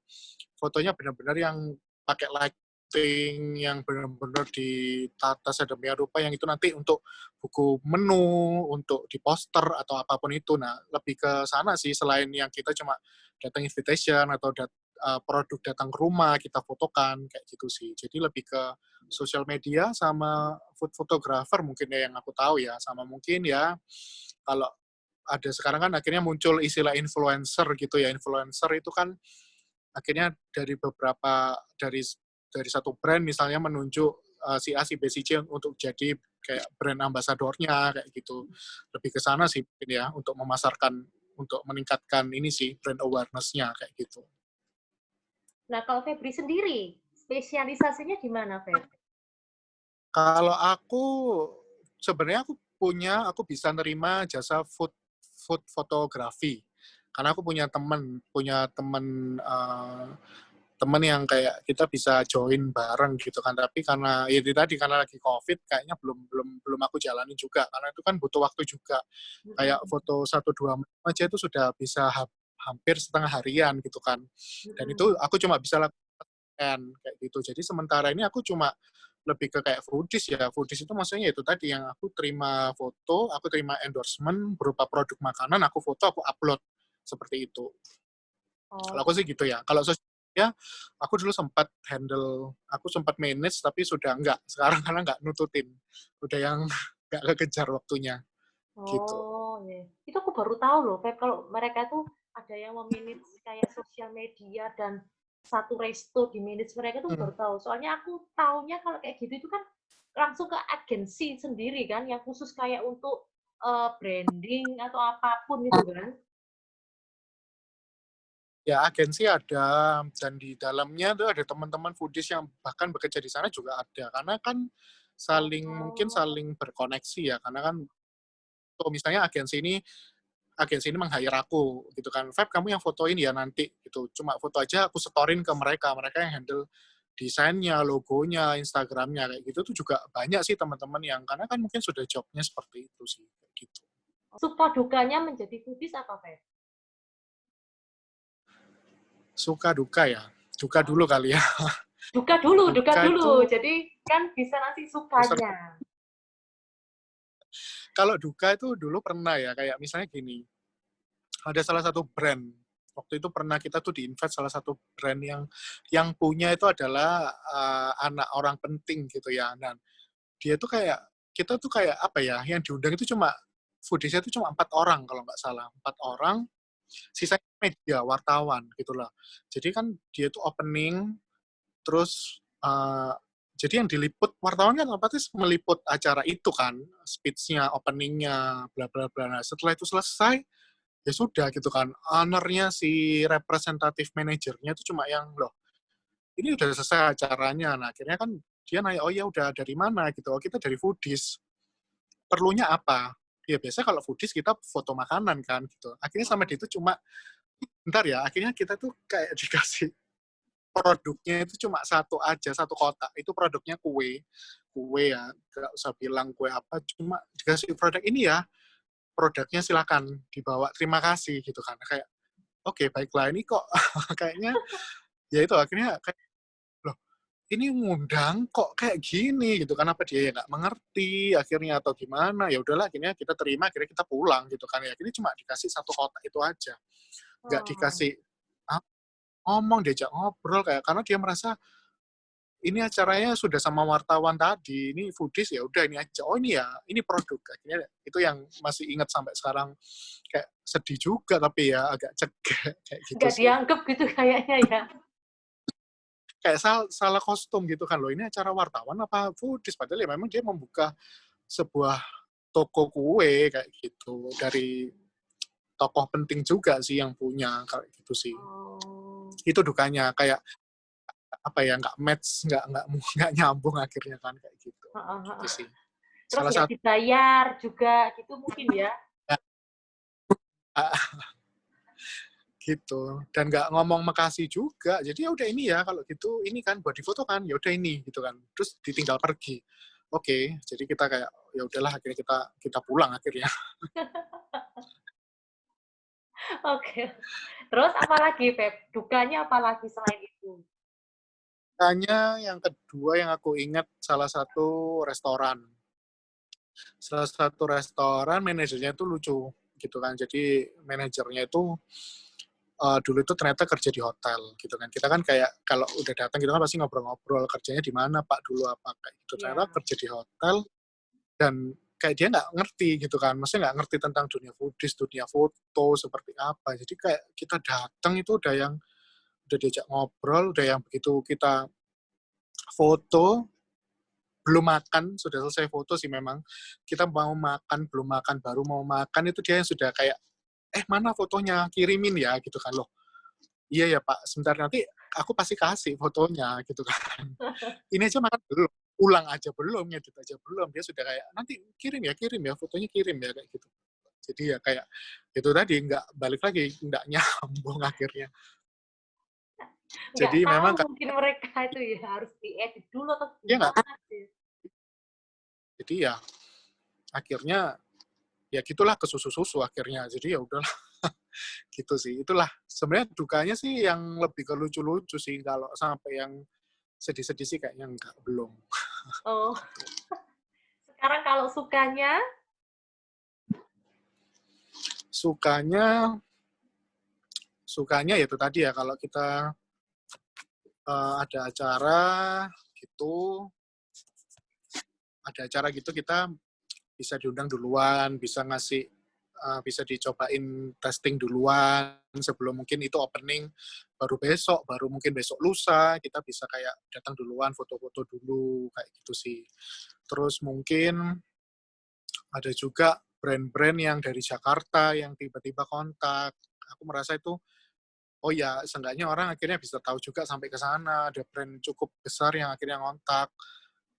B: fotonya benar-benar yang pakai lighting yang benar-benar ditata sedemikian rupa yang itu nanti untuk buku menu, untuk di poster atau apapun itu. Nah, lebih ke sana sih selain yang kita cuma datang invitation atau produk datang ke rumah kita fotokan kayak gitu sih. Jadi lebih ke sosial media sama food photographer mungkin ya yang aku tahu ya, sama mungkin ya kalau ada sekarang kan akhirnya muncul istilah influencer gitu ya. Influencer itu kan akhirnya dari beberapa dari satu brand misalnya menunjuk si A, si B, si C untuk jadi kayak brand ambasadornya kayak gitu. Lebih ke sana sih mungkin ya untuk memasarkan, untuk meningkatkan ini sih brand awareness-nya kayak gitu.
A: Nah, kalau Febri sendiri, spesialisasinya di mana, Feb?
B: Kalau aku sebenarnya aku bisa nerima jasa food food fotografi. Karena aku punya teman temen yang kayak kita bisa join bareng gitu kan, tapi karena ya itu tadi karena lagi covid kayaknya belum belum belum aku jalani juga karena itu kan butuh waktu juga, kayak foto 1-2 menit aja itu sudah bisa hampir setengah harian gitu kan, dan itu aku cuma bisa lakukan kayak gitu. Jadi sementara ini aku cuma lebih ke kayak foodies ya, foodies itu maksudnya itu tadi yang aku terima foto, aku terima endorsement berupa produk makanan, aku foto, aku upload seperti itu. Kalau
A: Oh,
B: aku sih gitu ya. Kalau sosial media, aku dulu aku sempat manage tapi sudah enggak. Sekarang karena enggak nututin. Udah yang enggak kekejar waktunya, gitu.
A: oh, ya. Itu aku baru tahu loh, Feb, kalau mereka tuh ada yang memanage kayak sosial media dan satu resto di manage mereka tuh
B: Hmm.
A: baru tahu. Soalnya aku taunya kalau kayak gitu itu kan langsung ke agensi sendiri kan, yang khusus kayak untuk branding atau apapun itu kan.
B: Ya agensi ada, dan di dalamnya tuh ada teman-teman foodies yang bahkan bekerja di sana juga ada. Karena kan mungkin
A: Oh,
B: saling berkoneksi ya, karena kan tuh misalnya agensi ini meng-hire aku gitu kan, "Feb kamu yang fotoin ya nanti," gitu. Cuma foto aja aku setorin ke mereka, mereka yang handle desainnya, logonya, Instagramnya kayak gitu tuh juga banyak sih teman-teman yang karena kan mungkin sudah jobnya seperti itu sih, kayak gitu.
A: suka dukanya menjadi foodies apa, Feb?
B: Suka duka ya. Duka dulu kali ya.
A: Duka
B: Duka
A: dulu.
B: itu
A: Jadi kan bisa nanti sukanya.
B: kalau duka itu dulu pernah ya, kayak misalnya gini, ada salah satu brand, waktu itu pernah kita tuh di-invite salah satu brand yang punya itu adalah anak orang penting gitu ya. Dan dia tuh kayak, kita tuh kayak apa ya, yang diundang itu cuma, foodiesnya itu cuma 4 orang kalau nggak salah. 4 orang, sisanya media, wartawan gitu lah. Jadi kan dia tuh opening, terus jadi yang diliput wartawan kan otomatis meliput acara itu kan, speech-nya, opening-nya, bla bla bla. Nah, setelah itu selesai, ya sudah gitu kan. Owner-nya, si representatif manajernya itu cuma yang, loh, ini udah selesai acaranya. Nah, akhirnya kan dia nanya, oh ya udah dari mana gitu. Oh, kita dari Foodies. Perlunya apa? Ya biasa kalau Foodies kita foto makanan kan gitu. Akhirnya sama dia itu cuma, bentar ya, akhirnya kita tuh kayak dikasih produknya itu cuma satu aja, satu kotak. Itu produknya kue. Kue ya, nggak usah bilang kue apa, cuma dikasih produk ini ya, produknya silakan dibawa, terima kasih gitu kan. Kayak, oke, baiklah, ini kok kayaknya, ya itu akhirnya kayak, loh, ini ngundang kok kayak gini gitu kan, apa dia ya nggak mengerti akhirnya atau gimana, ya udahlah akhirnya kita terima, akhirnya kita pulang gitu kan ya, ini cuma dikasih satu kotak itu aja, nggak
A: Oh.
B: dikasih ngomong, diajak ngobrol, kayak karena dia merasa ini acaranya sudah sama wartawan tadi, ini Foodies ya udah ini aja, oh ini ya, ini produk, akhirnya itu yang masih ingat sampai sekarang, kayak sedih juga tapi ya agak cegah kayak gitu
A: Nggak
B: sih.
A: dianggap gitu kayaknya ya.
B: Kayak salah kostum gitu kan, loh ini acara wartawan apa Foodies, padahal ya memang dia membuka sebuah toko kue kayak gitu, dari tokoh penting juga sih yang punya kayak gitu sih.
A: Oh.
B: Itu dukanya, kayak apa ya, nggak match, nggak nyambung akhirnya kan kayak gitu.
A: Heeh,
B: Gitu
A: heeh.
B: sih.
A: Terus
B: Salah
A: nggak
B: satu
A: dibayar juga gitu mungkin ya.
B: gitu, dan nggak ngomong makasih juga, jadi ya udah ini ya, kalau gitu ini kan buat difoto kan, ya udah ini gitu kan, terus ditinggal pergi. Oke, jadi kita kayak ya udahlah, akhirnya kita pulang akhirnya.
A: Oke. Terus apa lagi, Feb? Dukanya apa lagi selain itu?
B: Hanya yang kedua yang aku ingat, salah satu restoran manajernya itu lucu gitu kan, jadi manajernya itu dulu itu ternyata kerja di hotel gitu kan. Kita kan kayak kalau udah datang gitu kan pasti ngobrol-ngobrol, kerjanya di mana Pak dulu apa kayak gitu. Ternyata
A: Ya.
B: kerja di hotel, dan kayak dia nggak ngerti gitu kan, maksudnya nggak ngerti tentang dunia foodies, dunia foto seperti apa. Jadi kayak kita datang itu udah diajak ngobrol, udah yang begitu kita foto, belum makan, sudah selesai foto sih memang. Kita mau makan, belum makan, baru mau makan, itu dia yang sudah kayak, mana fotonya, kirimin ya, gitu kan. Loh, iya ya Pak, sebentar nanti aku pasti kasih fotonya, gitu kan. Ini aja makan belum, pulang aja belum, ngedit aja belum, dia sudah kayak, nanti kirim ya, fotonya kirim ya, kayak gitu. Jadi ya kayak, itu tadi, nggak balik lagi, nggak nyambung akhirnya.
A: Nggak
B: Jadi
A: tahu
B: memang,
A: mungkin mereka itu ya harus diedit dulu atau
B: ya nggak,
A: gimana sih.
B: jadi ya akhirnya, ya gitulah, ke susu-susu akhirnya. Jadi ya udahlah, gitu sih. Itulah sebenarnya dukanya sih yang lebih ke lucu-lucu sih, kalau sampai yang sedih-sedih sih kayaknya enggak, belum.
A: Oh, sekarang kalau sukanya,
B: Sukanya, ya itu tadi ya, kalau kita ada acara gitu, kita bisa diundang duluan, bisa dicobain testing duluan sebelum mungkin itu opening, baru mungkin besok lusa kita bisa kayak datang duluan, foto-foto dulu kayak gitu sih. Terus mungkin ada juga brand-brand yang dari Jakarta yang tiba-tiba kontak. Aku merasa itu, oh ya, seenggaknya orang akhirnya bisa tahu juga sampai ke sana, ada brand cukup besar yang akhirnya ngontak.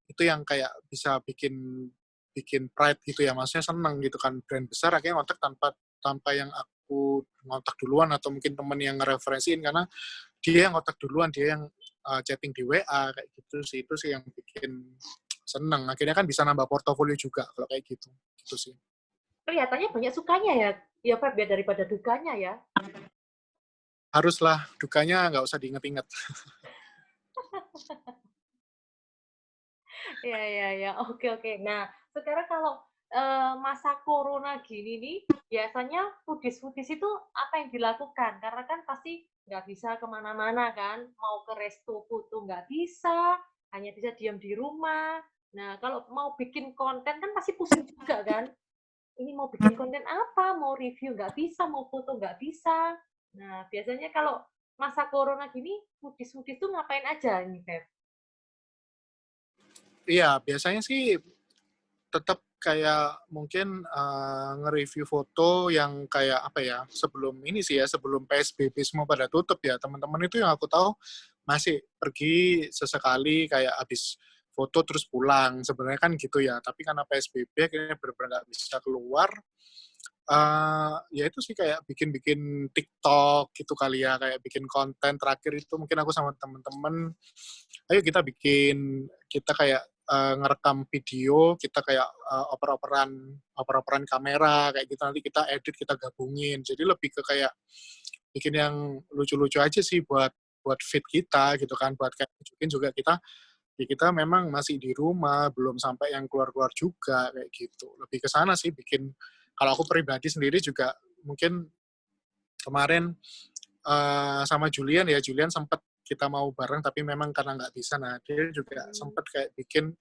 B: Itu yang kayak bisa bikin bikin pride gitu ya, maksudnya seneng gitu kan, brand besar akhirnya ngontak tanpa tanpa yang aku ngontak duluan, atau mungkin temen yang ngereferensiin, karena dia yang ngontak duluan, dia yang chatting di WA kayak gitu sih. Itu sih yang bikin seneng, akhirnya kan bisa nambah portofolio juga kalau kayak gitu, gitu sih.
A: kelihatannya banyak sukanya ya, ya Feb, ya daripada dukanya ya.
B: haruslah, dukanya nggak usah diinget-inget.
A: Iya iya iya, oke oke. Nah, sekarang kalau, masa corona gini nih, biasanya foodies-foodies itu apa yang dilakukan? Karena kan pasti nggak bisa kemana-mana kan, mau ke resto foto nggak bisa, hanya bisa diam di rumah. Nah, kalau mau bikin konten kan pasti pusing juga kan, ini mau bikin konten apa, mau review nggak bisa, mau foto nggak bisa. Nah, biasanya kalau masa corona gini, foodies-foodies tuh ngapain aja ini, Feb?
B: Iya, biasanya sih tetap kayak mungkin, nge-review foto yang kayak apa ya, sebelum ini sih ya, sebelum PSBB semua pada tutup ya, teman-teman itu yang aku tahu masih pergi sesekali kayak habis foto terus pulang, sebenarnya kan gitu ya. Tapi karena PSBB akhirnya bener-bener nggak bisa keluar, ya itu sih kayak bikin-bikin TikTok gitu kali ya, kayak bikin konten. Terakhir itu mungkin aku sama temen-temen, ayo kita kayak ngerekam video, kita kayak oper-operan kamera kayak gitu, nanti kita edit, kita gabungin. Jadi lebih ke kayak bikin yang lucu-lucu aja sih buat buat feed kita gitu kan, buat kayak tunjukin juga kita ya kita memang masih di rumah, belum sampai yang keluar-keluar juga kayak gitu. Lebih ke sana sih bikin, kalau aku pribadi sendiri juga mungkin kemarin sama Julian ya, Julian sempat kita mau bareng tapi memang karena nggak bisa. Nah, dia juga
A: Mmm.
B: sempat kayak bikin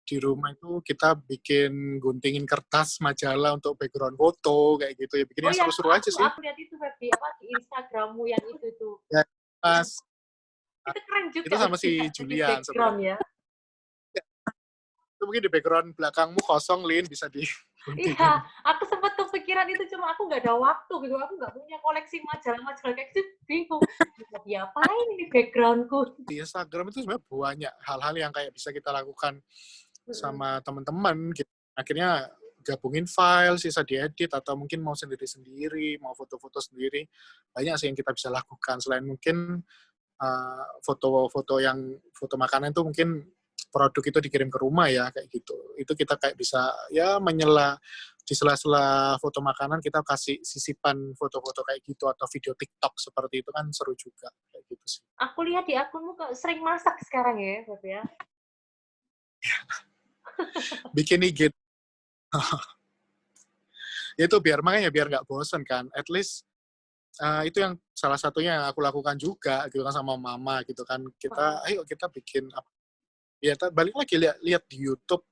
B: di rumah itu kita bikin guntingin kertas majalah untuk background foto kayak gitu ya, bikin
A: Oh
B: yang
A: yang
B: seru-seru aja sih.
A: aku lihat itu Feb, di apa, di Instagram-mu yang itu tuh.
B: Ya, pas
A: Itu keren
B: itu
A: juga
B: sama si
A: ya, jadi
B: Julian
A: background
B: sebenarnya.
A: ya.
B: Ya, itu mungkin di background belakangmu kosong, Lin, bisa
A: Iya,
B: diguntingin.
A: aku sempat kepikiran itu, cuma aku nggak ada waktu gitu, aku nggak punya koleksi majalah-majalah kayak gitu, bingung, mau diapain ini background-ku?
B: Di Instagram itu sebenarnya banyak hal-hal yang kayak bisa kita lakukan
A: Mhm.
B: sama teman-teman gitu. Akhirnya gabungin file, sisa diedit, atau mungkin mau sendiri-sendiri, mau foto-foto sendiri, banyak sih yang kita bisa lakukan. Selain mungkin foto-foto yang foto makanan itu mungkin produk itu dikirim ke rumah ya kayak gitu. Itu kita kayak bisa ya menyela di sela-sela foto makanan kita kasih sisipan foto-foto kayak gitu atau video TikTok seperti itu kan seru juga kayak gitu sih.
A: Aku lihat di akunmu kok sering masak sekarang ya, Feb ya?
B: Bikin IG itu biar makanya biar nggak bosen kan. At least itu yang salah satunya yang aku lakukan juga gitu kan sama mama gitu kan.
A: Heeh,
B: Ayo kita bikin apa ya balik lagi lihat lihat di YouTube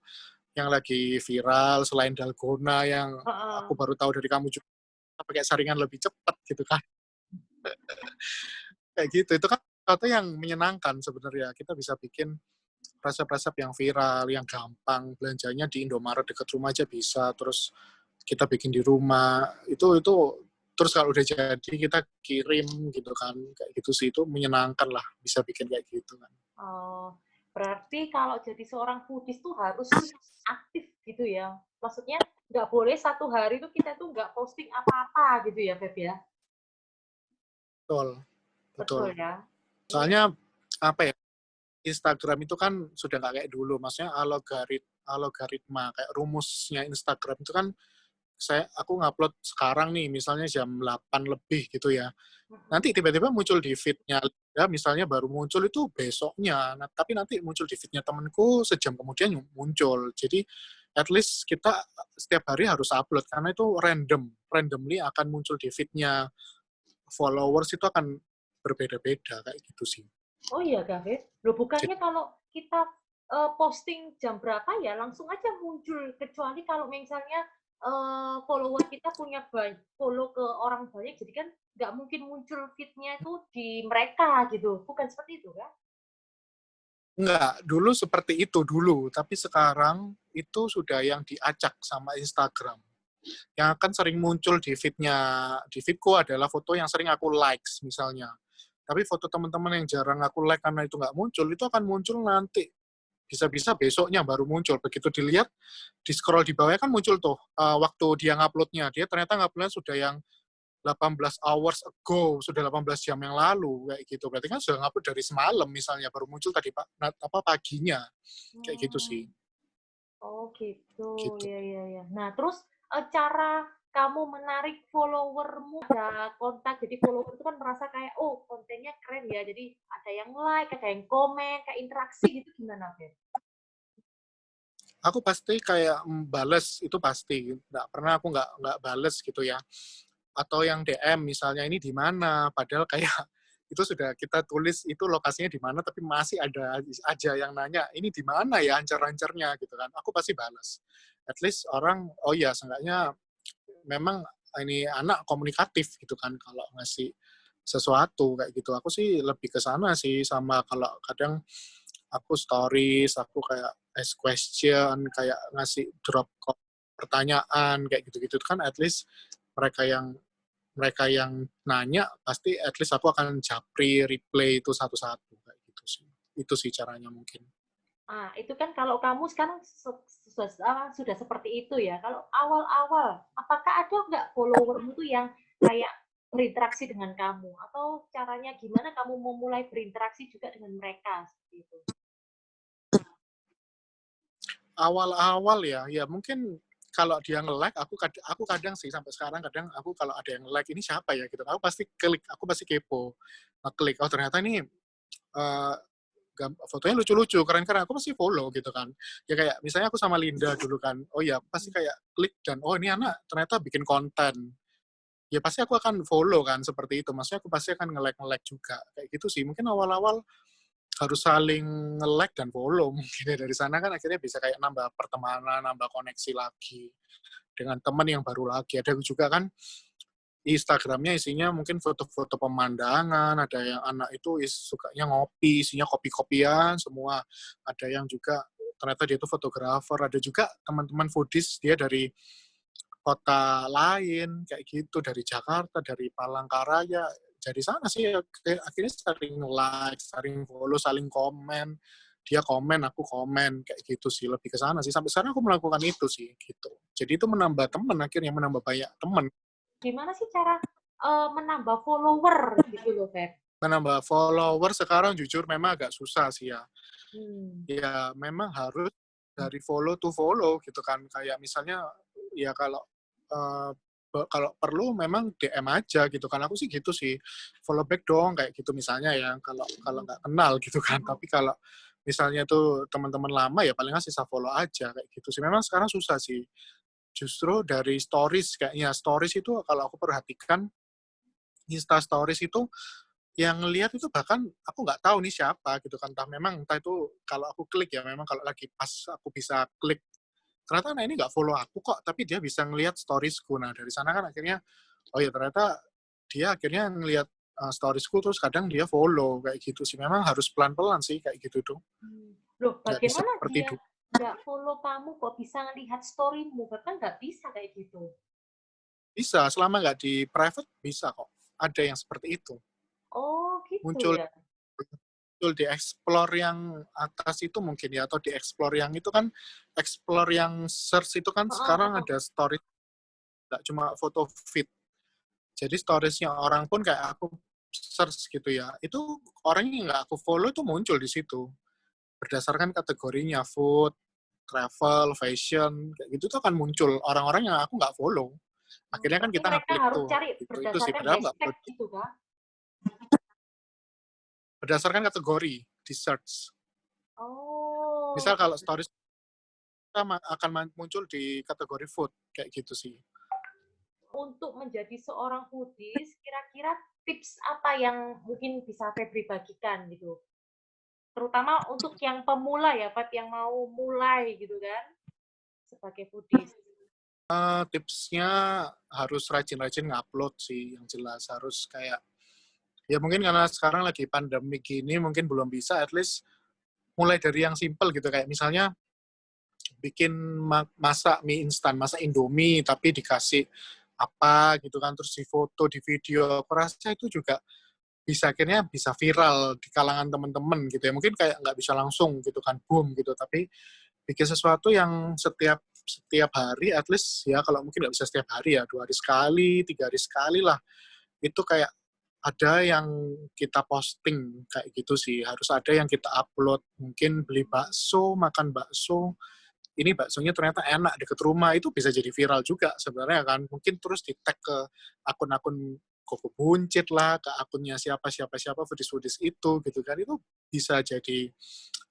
B: yang lagi viral selain dalgona yang
A: heeh.
B: aku baru tahu dari kamu juga pakai saringan lebih cepat gitu kan. Kayak gitu. Itu kan sesuatu yang menyenangkan sebenarnya. Kita bisa bikin resep-resep yang viral, yang gampang, belanjanya di Indomaret dekat rumah aja bisa, terus kita bikin di rumah. Itu terus kalau udah jadi kita kirim gitu kan. Kayak gitu sih itu menyenangkan lah bisa bikin kayak gitu kan.
A: Oh, berarti kalau jadi seorang foodies tuh harus aktif gitu ya? Maksudnya nggak boleh satu hari tuh kita tuh nggak posting apa-apa gitu ya, Feb ya?
B: Betul, betul.
A: Betul ya? Iya.
B: Soalnya apa ya? Instagram itu kan sudah nggak kayak dulu, maksudnya algoritma kayak rumusnya Instagram itu kan aku ngupload sekarang nih misalnya jam 8 lebih gitu ya.
A: Mhm.
B: Nanti tiba-tiba muncul di feed-nya ya misalnya baru muncul itu besoknya. Nah, tapi nanti muncul di feed-nya temanku sejam kemudian muncul. Jadi at least kita setiap hari harus upload karena itu randomly akan muncul di feed-nya. Followers itu akan berbeda-beda kayak gitu sih.
A: Oh iya, Gavin? Loh
B: Jadi
A: bukannya kalau kita posting jam berapa ya langsung aja muncul, kecuali kalau misalnya follower kita punya follow ke orang banyak, jadi kan nggak mungkin muncul feed-nya itu di mereka gitu, bukan seperti itu kan?
B: enggak, dulu seperti itu dulu, tapi sekarang itu sudah yang diacak sama Instagram. Yang akan sering muncul di feedku adalah foto yang sering aku likes misalnya. Tapi foto teman-teman yang jarang aku like karena itu nggak muncul, itu akan muncul nanti. Bisa-bisa besoknya baru muncul. Begitu dilihat, di scroll di bawahnya kan muncul tuh waktu dia nguploadnya. Dia ternyata nguploadnya sudah yang 18 hours ago, sudah 18 jam yang lalu kayak gitu. Berarti kan sudah ngupload dari semalam misalnya, baru muncul tadi paginya. Kayak gitu sih.
A: Hmm. Oh gitu,
B: Gitu.
A: ya ya ya. Nah terus cara kamu menarik followermu, ada kontak, jadi follower itu kan merasa kayak, oh kontennya keren ya, jadi ada yang like, ada yang komen, kayak interaksi gitu gimana, Feb?
B: Aku pasti kayak bales, itu pasti. Nggak pernah aku nggak bales gitu ya. Atau yang DM misalnya ini di mana, padahal kayak itu sudah kita tulis itu lokasinya di mana, tapi masih ada aja yang nanya, ini di mana ya ancar-ancarnya gitu kan. Aku pasti balas. At least orang, oh ya seenggaknya memang ini anak komunikatif gitu kan kalau ngasih sesuatu kayak gitu. Aku sih lebih ke sana sih, sama kalau kadang aku stories, aku kayak ask question, kayak ngasih drop pertanyaan kayak gitu-gitu kan at least mereka yang mereka yang nanya pasti at least aku akan japri, replay itu satu-satu kayak gitu sih. Itu sih caranya mungkin.
A: Ah, itu kan kalau kamu sekarang sudah seperti itu ya. Kalau awal-awal, apakah ada nggak followermu tuh yang kayak berinteraksi dengan kamu? Atau caranya gimana kamu memulai berinteraksi juga dengan mereka seperti itu?
B: Awal-awal ya mungkin kalau dia nge-like aku kadang sih sampai sekarang kadang aku kalau ada yang nge-like ini siapa ya gitu. Aku pasti klik, aku pasti kepo. Klik, oh ternyata ini uh, fotonya lucu-lucu, keren-keren, aku pasti follow gitu kan. Ya kayak misalnya aku sama Linda dulu kan, oh ya pasti kayak klik dan oh ini anak ternyata bikin konten. Ya pasti aku akan follow kan seperti itu. Maksudnya aku pasti akan nge-like juga. Kayak gitu sih. Mungkin awal-awal harus saling nge-like dan follow mungkin ya. Dari sana kan akhirnya bisa kayak nambah pertemanan, nambah koneksi lagi dengan teman yang baru lagi. Ada juga kan Instagramnya isinya mungkin foto-foto pemandangan, ada yang anak itu sukanya ngopi, isinya kopi-kopian semua. Ada yang juga ternyata dia itu fotografer, ada juga teman-teman foodies dia dari kota lain kayak gitu, dari Jakarta, dari Palangkaraya. Jadi sana sih akhirnya saling like, saling follow, saling komen. Dia komen, aku komen kayak gitu sih, lebih ke sana sih. Sampai sekarang aku melakukan itu sih gitu. Jadi itu menambah teman, akhirnya menambah banyak teman.
A: Gimana sih cara menambah follower gitu loh, Feb?
B: Menambah follower sekarang jujur memang agak susah sih ya.
A: Hmm.
B: Ya memang harus dari follow to follow gitu kan. Kayak misalnya ya uh, kalau perlu memang DM aja gitu kan. Aku sih gitu sih. Follow back dong kayak gitu misalnya ya. Kalau kalau nggak kenal gitu kan. Tapi kalau misalnya tuh teman-teman lama ya paling nggak sisa follow aja kayak gitu sih. Memang sekarang susah sih. Justru dari stories kayaknya stories itu kalau aku perhatikan Insta stories itu yang ngelihat itu bahkan aku nggak tahu nih siapa gitu kan, entah itu kalau aku klik ya memang kalau lagi pas aku bisa klik ternyata anak ini nggak follow aku kok tapi dia bisa ngelihat storiesku. Nah dari sana kan akhirnya oh ya ternyata dia akhirnya ngelihat storiesku terus kadang dia follow kayak gitu sih. Memang harus pelan-pelan sih kayak gitu tuh,
A: Loh,
B: nggak bisa
A: bagaimana
B: seperti
A: dia
B: dulu.
A: nggak follow kamu kok bisa ngelihat storymu? Kan nggak bisa kayak gitu.
B: Bisa selama nggak di private bisa kok, ada yang seperti itu
A: Oh, gitu
B: muncul.
A: ya.
B: Betul, di explore yang atas itu mungkin ya, atau di explore yang itu kan, explore yang search itu kan
A: Heeh,
B: sekarang
A: heeh.
B: ada story, nggak cuma foto feed. Jadi storiesnya orang pun kayak aku search gitu ya, itu orang yang nggak aku follow itu muncul di situ. Berdasarkan kategorinya, food, travel, fashion, kayak gitu tuh akan muncul orang-orang yang aku nggak follow. Akhirnya kan
A: Berarti
B: kita
A: mereka
B: ngeklik
A: harus
B: tuh,
A: cari
B: gitu. Itu sih,
A: berdasarkan
B: padahal nggak
A: hashtag
B: perlu.
A: gitu kan?
B: Berdasarkan kategori, di search. Misal
A: Oh,
B: kalau stories akan muncul di kategori food kayak gitu sih.
A: untuk menjadi seorang foodies, kira-kira tips apa yang mungkin bisa Febri bagikan gitu? Terutama untuk yang pemula ya, Feb, yang mau mulai gitu kan, sebagai foodies.
B: Tipsnya harus rajin-rajin ngupload sih yang jelas harus kayak ya mungkin karena sekarang lagi pandemi gini mungkin belum bisa at least mulai dari yang simple gitu kayak misalnya bikin masak mie instan, masak Indomie tapi dikasih apa gitu kan terus di foto di video aku rasa itu juga bisa akhirnya bisa viral di kalangan teman-teman gitu ya mungkin kayak nggak bisa langsung gitu kan boom gitu tapi bikin sesuatu yang setiap setiap hari at least ya kalau mungkin nggak bisa setiap hari ya 2 hari sekali 3 hari sekali lah itu kayak ada yang kita posting kayak gitu sih harus ada yang kita upload mungkin beli bakso makan bakso ini baksonya ternyata enak deket rumah, itu bisa jadi viral juga sebenarnya kan. Mungkin terus di-tag ke akun-akun Koko Buncit lah, ke akunnya siapa foodies-foodies itu gitu kan. Itu bisa jadi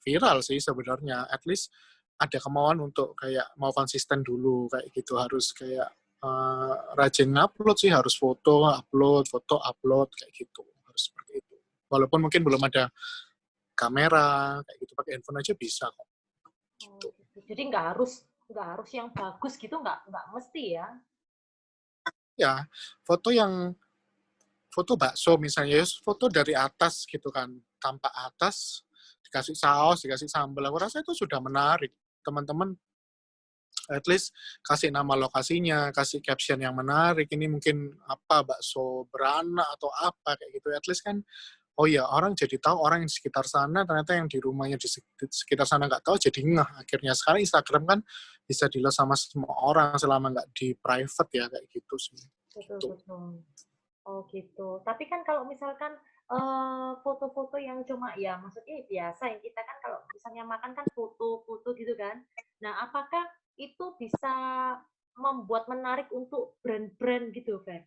B: viral sih sebenarnya. At least ada kemauan untuk kayak mau konsisten dulu kayak gitu, harus kayak rajin upload sih, harus foto upload kayak gitu, harus seperti itu. Walaupun mungkin belum ada kamera kayak gitu, pakai handphone aja bisa kok.
A: Oh,
B: Gitu.
A: gitu. Jadi nggak harus yang bagus gitu, nggak mesti ya.
B: Ya, foto yang foto bakso misalnya, ya foto dari atas gitu kan, tampak atas, dikasih saus, dikasih sambal, aku rasa itu sudah menarik. Teman-teman at least kasih nama lokasinya, kasih caption yang menarik, ini mungkin apa, bakso beranak atau apa kayak gitu. At least kan, oh ya orang jadi tahu, orang yang di sekitar sana, ternyata yang di rumahnya di sekitar sana nggak tahu, jadi ngeh akhirnya. Sekarang Instagram kan bisa dilihat sama semua orang selama nggak di private ya, kayak gitu sih.
A: Betul,
B: Gitu.
A: betul. Oh gitu. Tapi kan kalau misalkan foto-foto yang cuma ya maksudnya biasa yang kita kan kalau misalnya makan kan foto-foto gitu kan. Nah, apakah itu bisa membuat menarik untuk brand-brand gitu, Fer?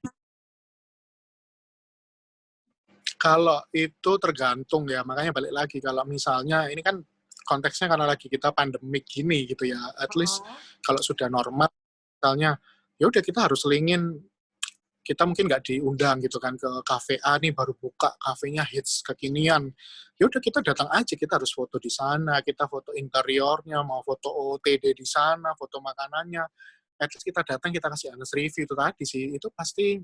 B: Kalau itu tergantung ya, makanya balik lagi, kalau misalnya ini kan konteksnya karena lagi kita pandemik gini gitu ya, at least
A: Heeh.
B: kalau sudah normal, misalnya ya udah kita harus selingin, kita mungkin nggak diundang gitu kan ke kafe A nih baru buka, kafenya hits kekinian. Ya udah kita datang aja, kita harus foto di sana, kita foto interiornya, mau foto OOTD di sana, foto makanannya. At least kita datang, kita kasih honest review itu tadi sih, itu pasti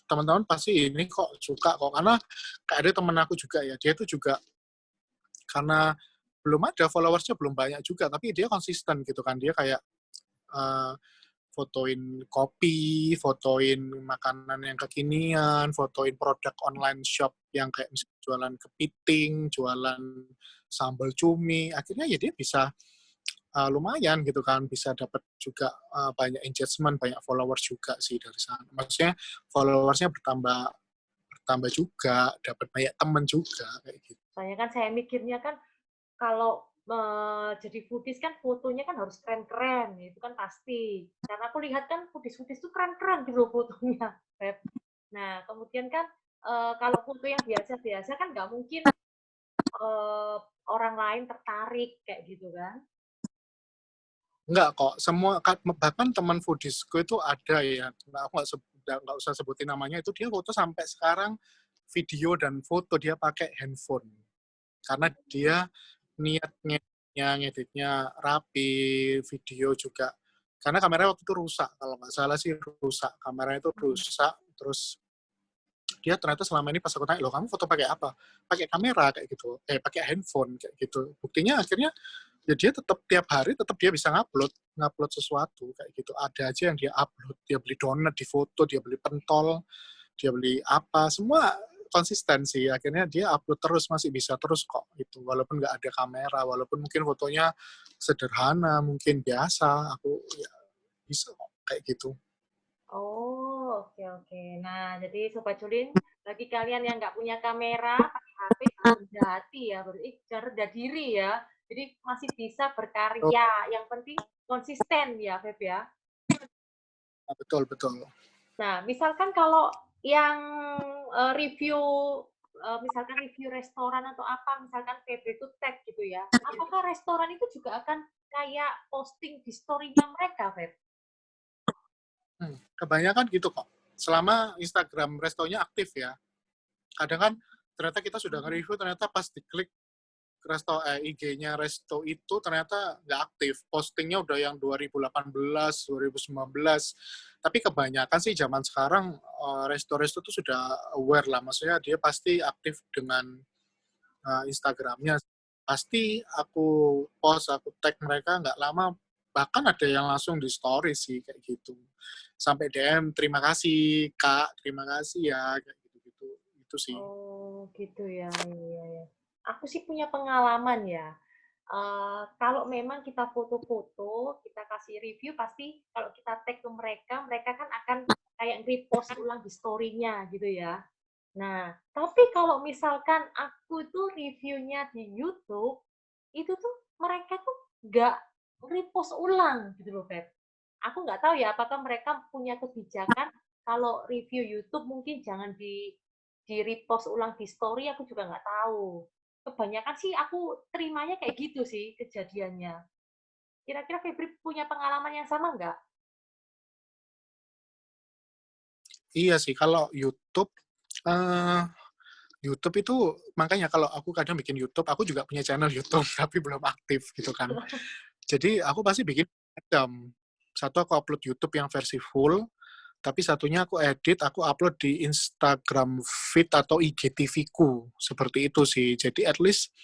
B: teman-teman pasti ini kok suka kok, karena kayak ada temen aku juga ya, dia tuh juga karena belum ada followersnya, belum banyak juga, tapi dia konsisten gitu kan, dia kayak uh, fotoin kopi, fotoin makanan yang kekinian, fotoin produk online shop yang kayak misalnya jualan kepiting, jualan sambal cumi, akhirnya ya dia bisa lumayan gitu kan, bisa dapat juga banyak engagement, banyak followers juga sih dari sana. Maksudnya followersnya bertambah bertambah juga, dapat banyak temen juga kayak gitu.
A: Soalnya kan saya mikirnya kan kalau jadi foodies kan fotonya kan harus keren-keren, itu kan pasti. Karena aku lihat kan foodies-foodies tuh keren-keren gitu loh fotonya, Feb. Nah, kemudian kan kalau foto yang biasa-biasa kan nggak mungkin eee, orang lain tertarik kayak gitu kan.
B: Enggak kok, semua bahkan teman foodiesku itu ada ya, nah, aku nggak usah sebutin namanya, itu dia foto sampai sekarang video dan foto dia pakai handphone. Karena dia niatnya ngeditnya rapi, video juga. Karena kameranya waktu itu rusak, kalau nggak salah sih rusak. Kameranya itu
A: Mhm.
B: rusak, terus dia ternyata selama ini pas aku tanya, loh kamu foto pakai apa? Pakai kamera kayak gitu, pakai handphone kayak gitu. Buktinya akhirnya ya dia tetap tiap hari tetap dia bisa ngupload sesuatu kayak gitu. Ada aja yang dia upload, dia beli donat di foto, dia beli pentol, dia beli apa, semua konsisten sih. Akhirnya dia upload terus, masih bisa terus kok gitu. Walaupun nggak ada kamera, walaupun mungkin fotonya sederhana, mungkin biasa, aku ya bisa kok kayak gitu.
A: Oh, oke, oke. Nah, jadi Sobat Julin, bagi kalian yang nggak punya kamera, pakai HP jangan rendah hati ya, jangan rendah diri ya. Jadi masih bisa berkarya. Yang penting konsisten ya, Feb ya.
B: Betul, betul.
A: Nah, misalkan kalau yang review misalkan review restoran atau apa, misalkan Feb itu tag gitu ya. Apakah restoran itu juga akan kayak posting di story-nya mereka, Feb?
B: Kebanyakan gitu kok. Selama Instagram restonya aktif ya. Kadang kan ternyata kita sudah
A: Mhm.
B: nge-review, ternyata pas diklik IG-nya resto itu ternyata nggak aktif. Postingnya udah yang 2018, 2019. Tapi kebanyakan sih zaman sekarang resto-resto itu sudah aware lah. Maksudnya dia pasti aktif dengan Instagramnya. Pasti aku post, aku tag mereka nggak lama. Bahkan ada yang langsung di story sih kayak gitu. Sampai DM, terima kasih Kak, terima kasih ya, kayak gitu-gitu. Itu sih.
A: Oh, gitu ya. Iya, iya. Aku sih punya pengalaman ya. Kalau memang kita foto-foto, kita kasih review, pasti kalau kita tag ke mereka, mereka kan akan kayak repost ulang di story-nya gitu ya. Nah, tapi kalau misalkan aku itu reviewnya di YouTube, itu tuh mereka tuh nggak repost ulang gitu loh, Feb. Aku nggak tahu ya apakah mereka punya kebijakan kalau review YouTube mungkin jangan di repost ulang di story, aku juga nggak tahu. Kebanyakan sih aku terimanya kayak gitu sih kejadiannya. Kira-kira Febri punya pengalaman yang sama nggak?
B: Iya sih, kalau YouTube, eh, YouTube itu makanya kalau aku kadang bikin YouTube, aku juga punya channel YouTube tapi belum aktif gitu kan. Jadi aku pasti bikin macam. Satu aku upload YouTube yang versi full, tapi satunya aku edit, aku upload di Instagram feed atau IGTV ku. Seperti itu sih. Jadi at least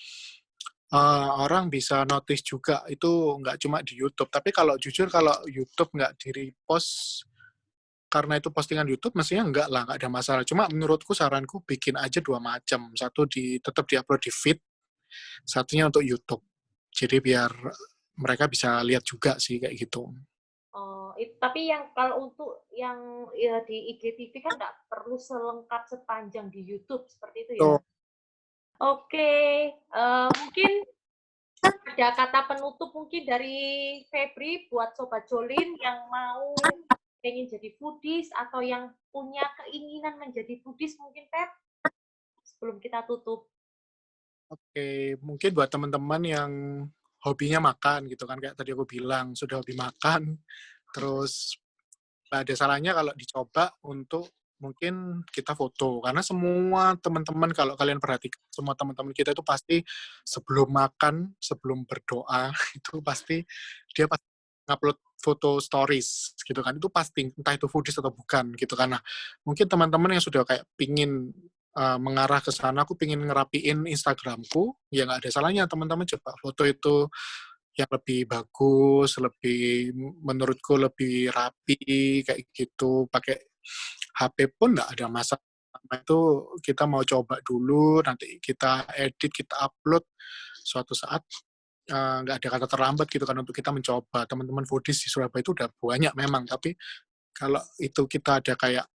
B: orang bisa notice juga itu nggak cuma di YouTube. Tapi kalau jujur kalau YouTube nggak di repost karena itu postingan YouTube, mestinya enggak lah, nggak ada masalah. Cuma menurutku saranku bikin aja dua macam. Satu tetap diupload di feed, satunya untuk YouTube. Jadi biar mereka bisa lihat juga sih kayak gitu.
A: Oh, tapi yang kalau untuk yang ya, di IGTV kan nggak perlu selengkap sepanjang di YouTube seperti itu ya.
B: So,
A: Oke, mungkin ada kata penutup mungkin dari Febri buat Sobat Jolin yang mau pengen jadi foodies atau yang punya keinginan menjadi foodies mungkin Feb sebelum kita tutup.
B: oke, mungkin buat teman-teman yang hobinya makan gitu kan, kayak tadi aku bilang, sudah hobi makan, terus nggak ada salahnya kalau dicoba untuk mungkin kita foto. Karena semua teman-teman, kalau kalian perhatikan, semua teman-teman kita itu pasti sebelum makan, sebelum berdoa, itu pasti dia pasti upload foto stories gitu kan. Itu pasti, entah itu foodies atau bukan gitu kan. Nah, mungkin teman-teman yang sudah kayak pingin mengarah ke sana, aku pingin ngerapiin Instagramku, ya nggak ada salahnya teman-teman coba foto itu yang lebih bagus, lebih menurutku lebih rapi kayak gitu. Pakai HP pun nggak ada masalah. Itu kita mau coba dulu, nanti kita edit, kita upload suatu saat nggak ada kata terlambat gitu kan untuk kita mencoba. Teman-teman foodies di Surabaya itu udah banyak memang, tapi kalau itu kita ada kayak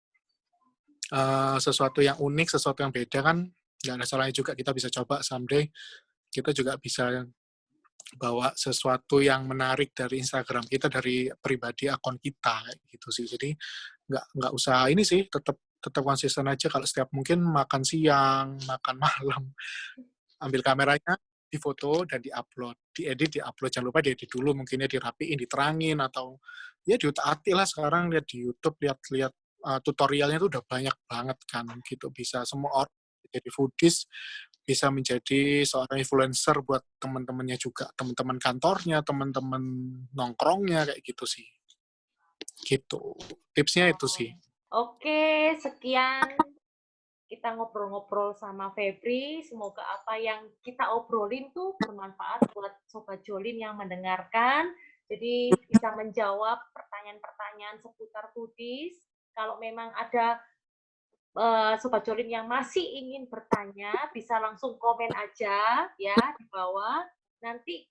B: sesuatu yang unik, sesuatu yang beda kan nggak ada salahnya juga kita bisa coba someday. Kita juga bisa bawa sesuatu yang menarik dari Instagram kita, dari pribadi akun kita gitu sih. Jadi nggak usah ini sih, tetap tetap konsisten aja. Kalau setiap mungkin makan siang, makan malam, ambil kameranya, difoto dan diupload, diedit, diupload. Jangan lupa diedit dulu, mungkinnya dirapiin, diterangin, atau ya diutak-atik lah sekarang. Lihat di YouTube, lihat-lihat tutorialnya itu udah banyak banget kan gitu. Bisa semua orang jadi foodies, bisa menjadi seorang influencer buat teman-temannya juga, teman-teman kantornya, teman-teman nongkrongnya kayak gitu sih. Gitu. Tipsnya itu
A: Oh.
B: sih.
A: Oke, sekian kita ngobrol-ngobrol sama Febri. Semoga apa yang kita obrolin tuh bermanfaat buat Sobat Jolin yang mendengarkan. Jadi bisa menjawab pertanyaan-pertanyaan seputar foodies. Kalau memang ada Sobat Jolin yang masih ingin bertanya, bisa langsung komen aja ya di bawah. Nanti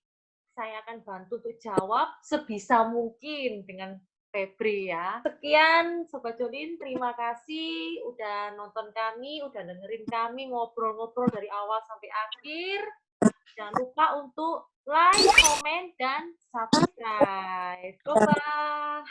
A: saya akan bantu untuk jawab sebisa mungkin dengan Febri ya. Sekian Sobat Jolin, terima kasih udah nonton kami, udah dengerin kami ngobrol-ngobrol dari awal sampai akhir. Jangan lupa untuk like, komen, dan subscribe. Bye-bye.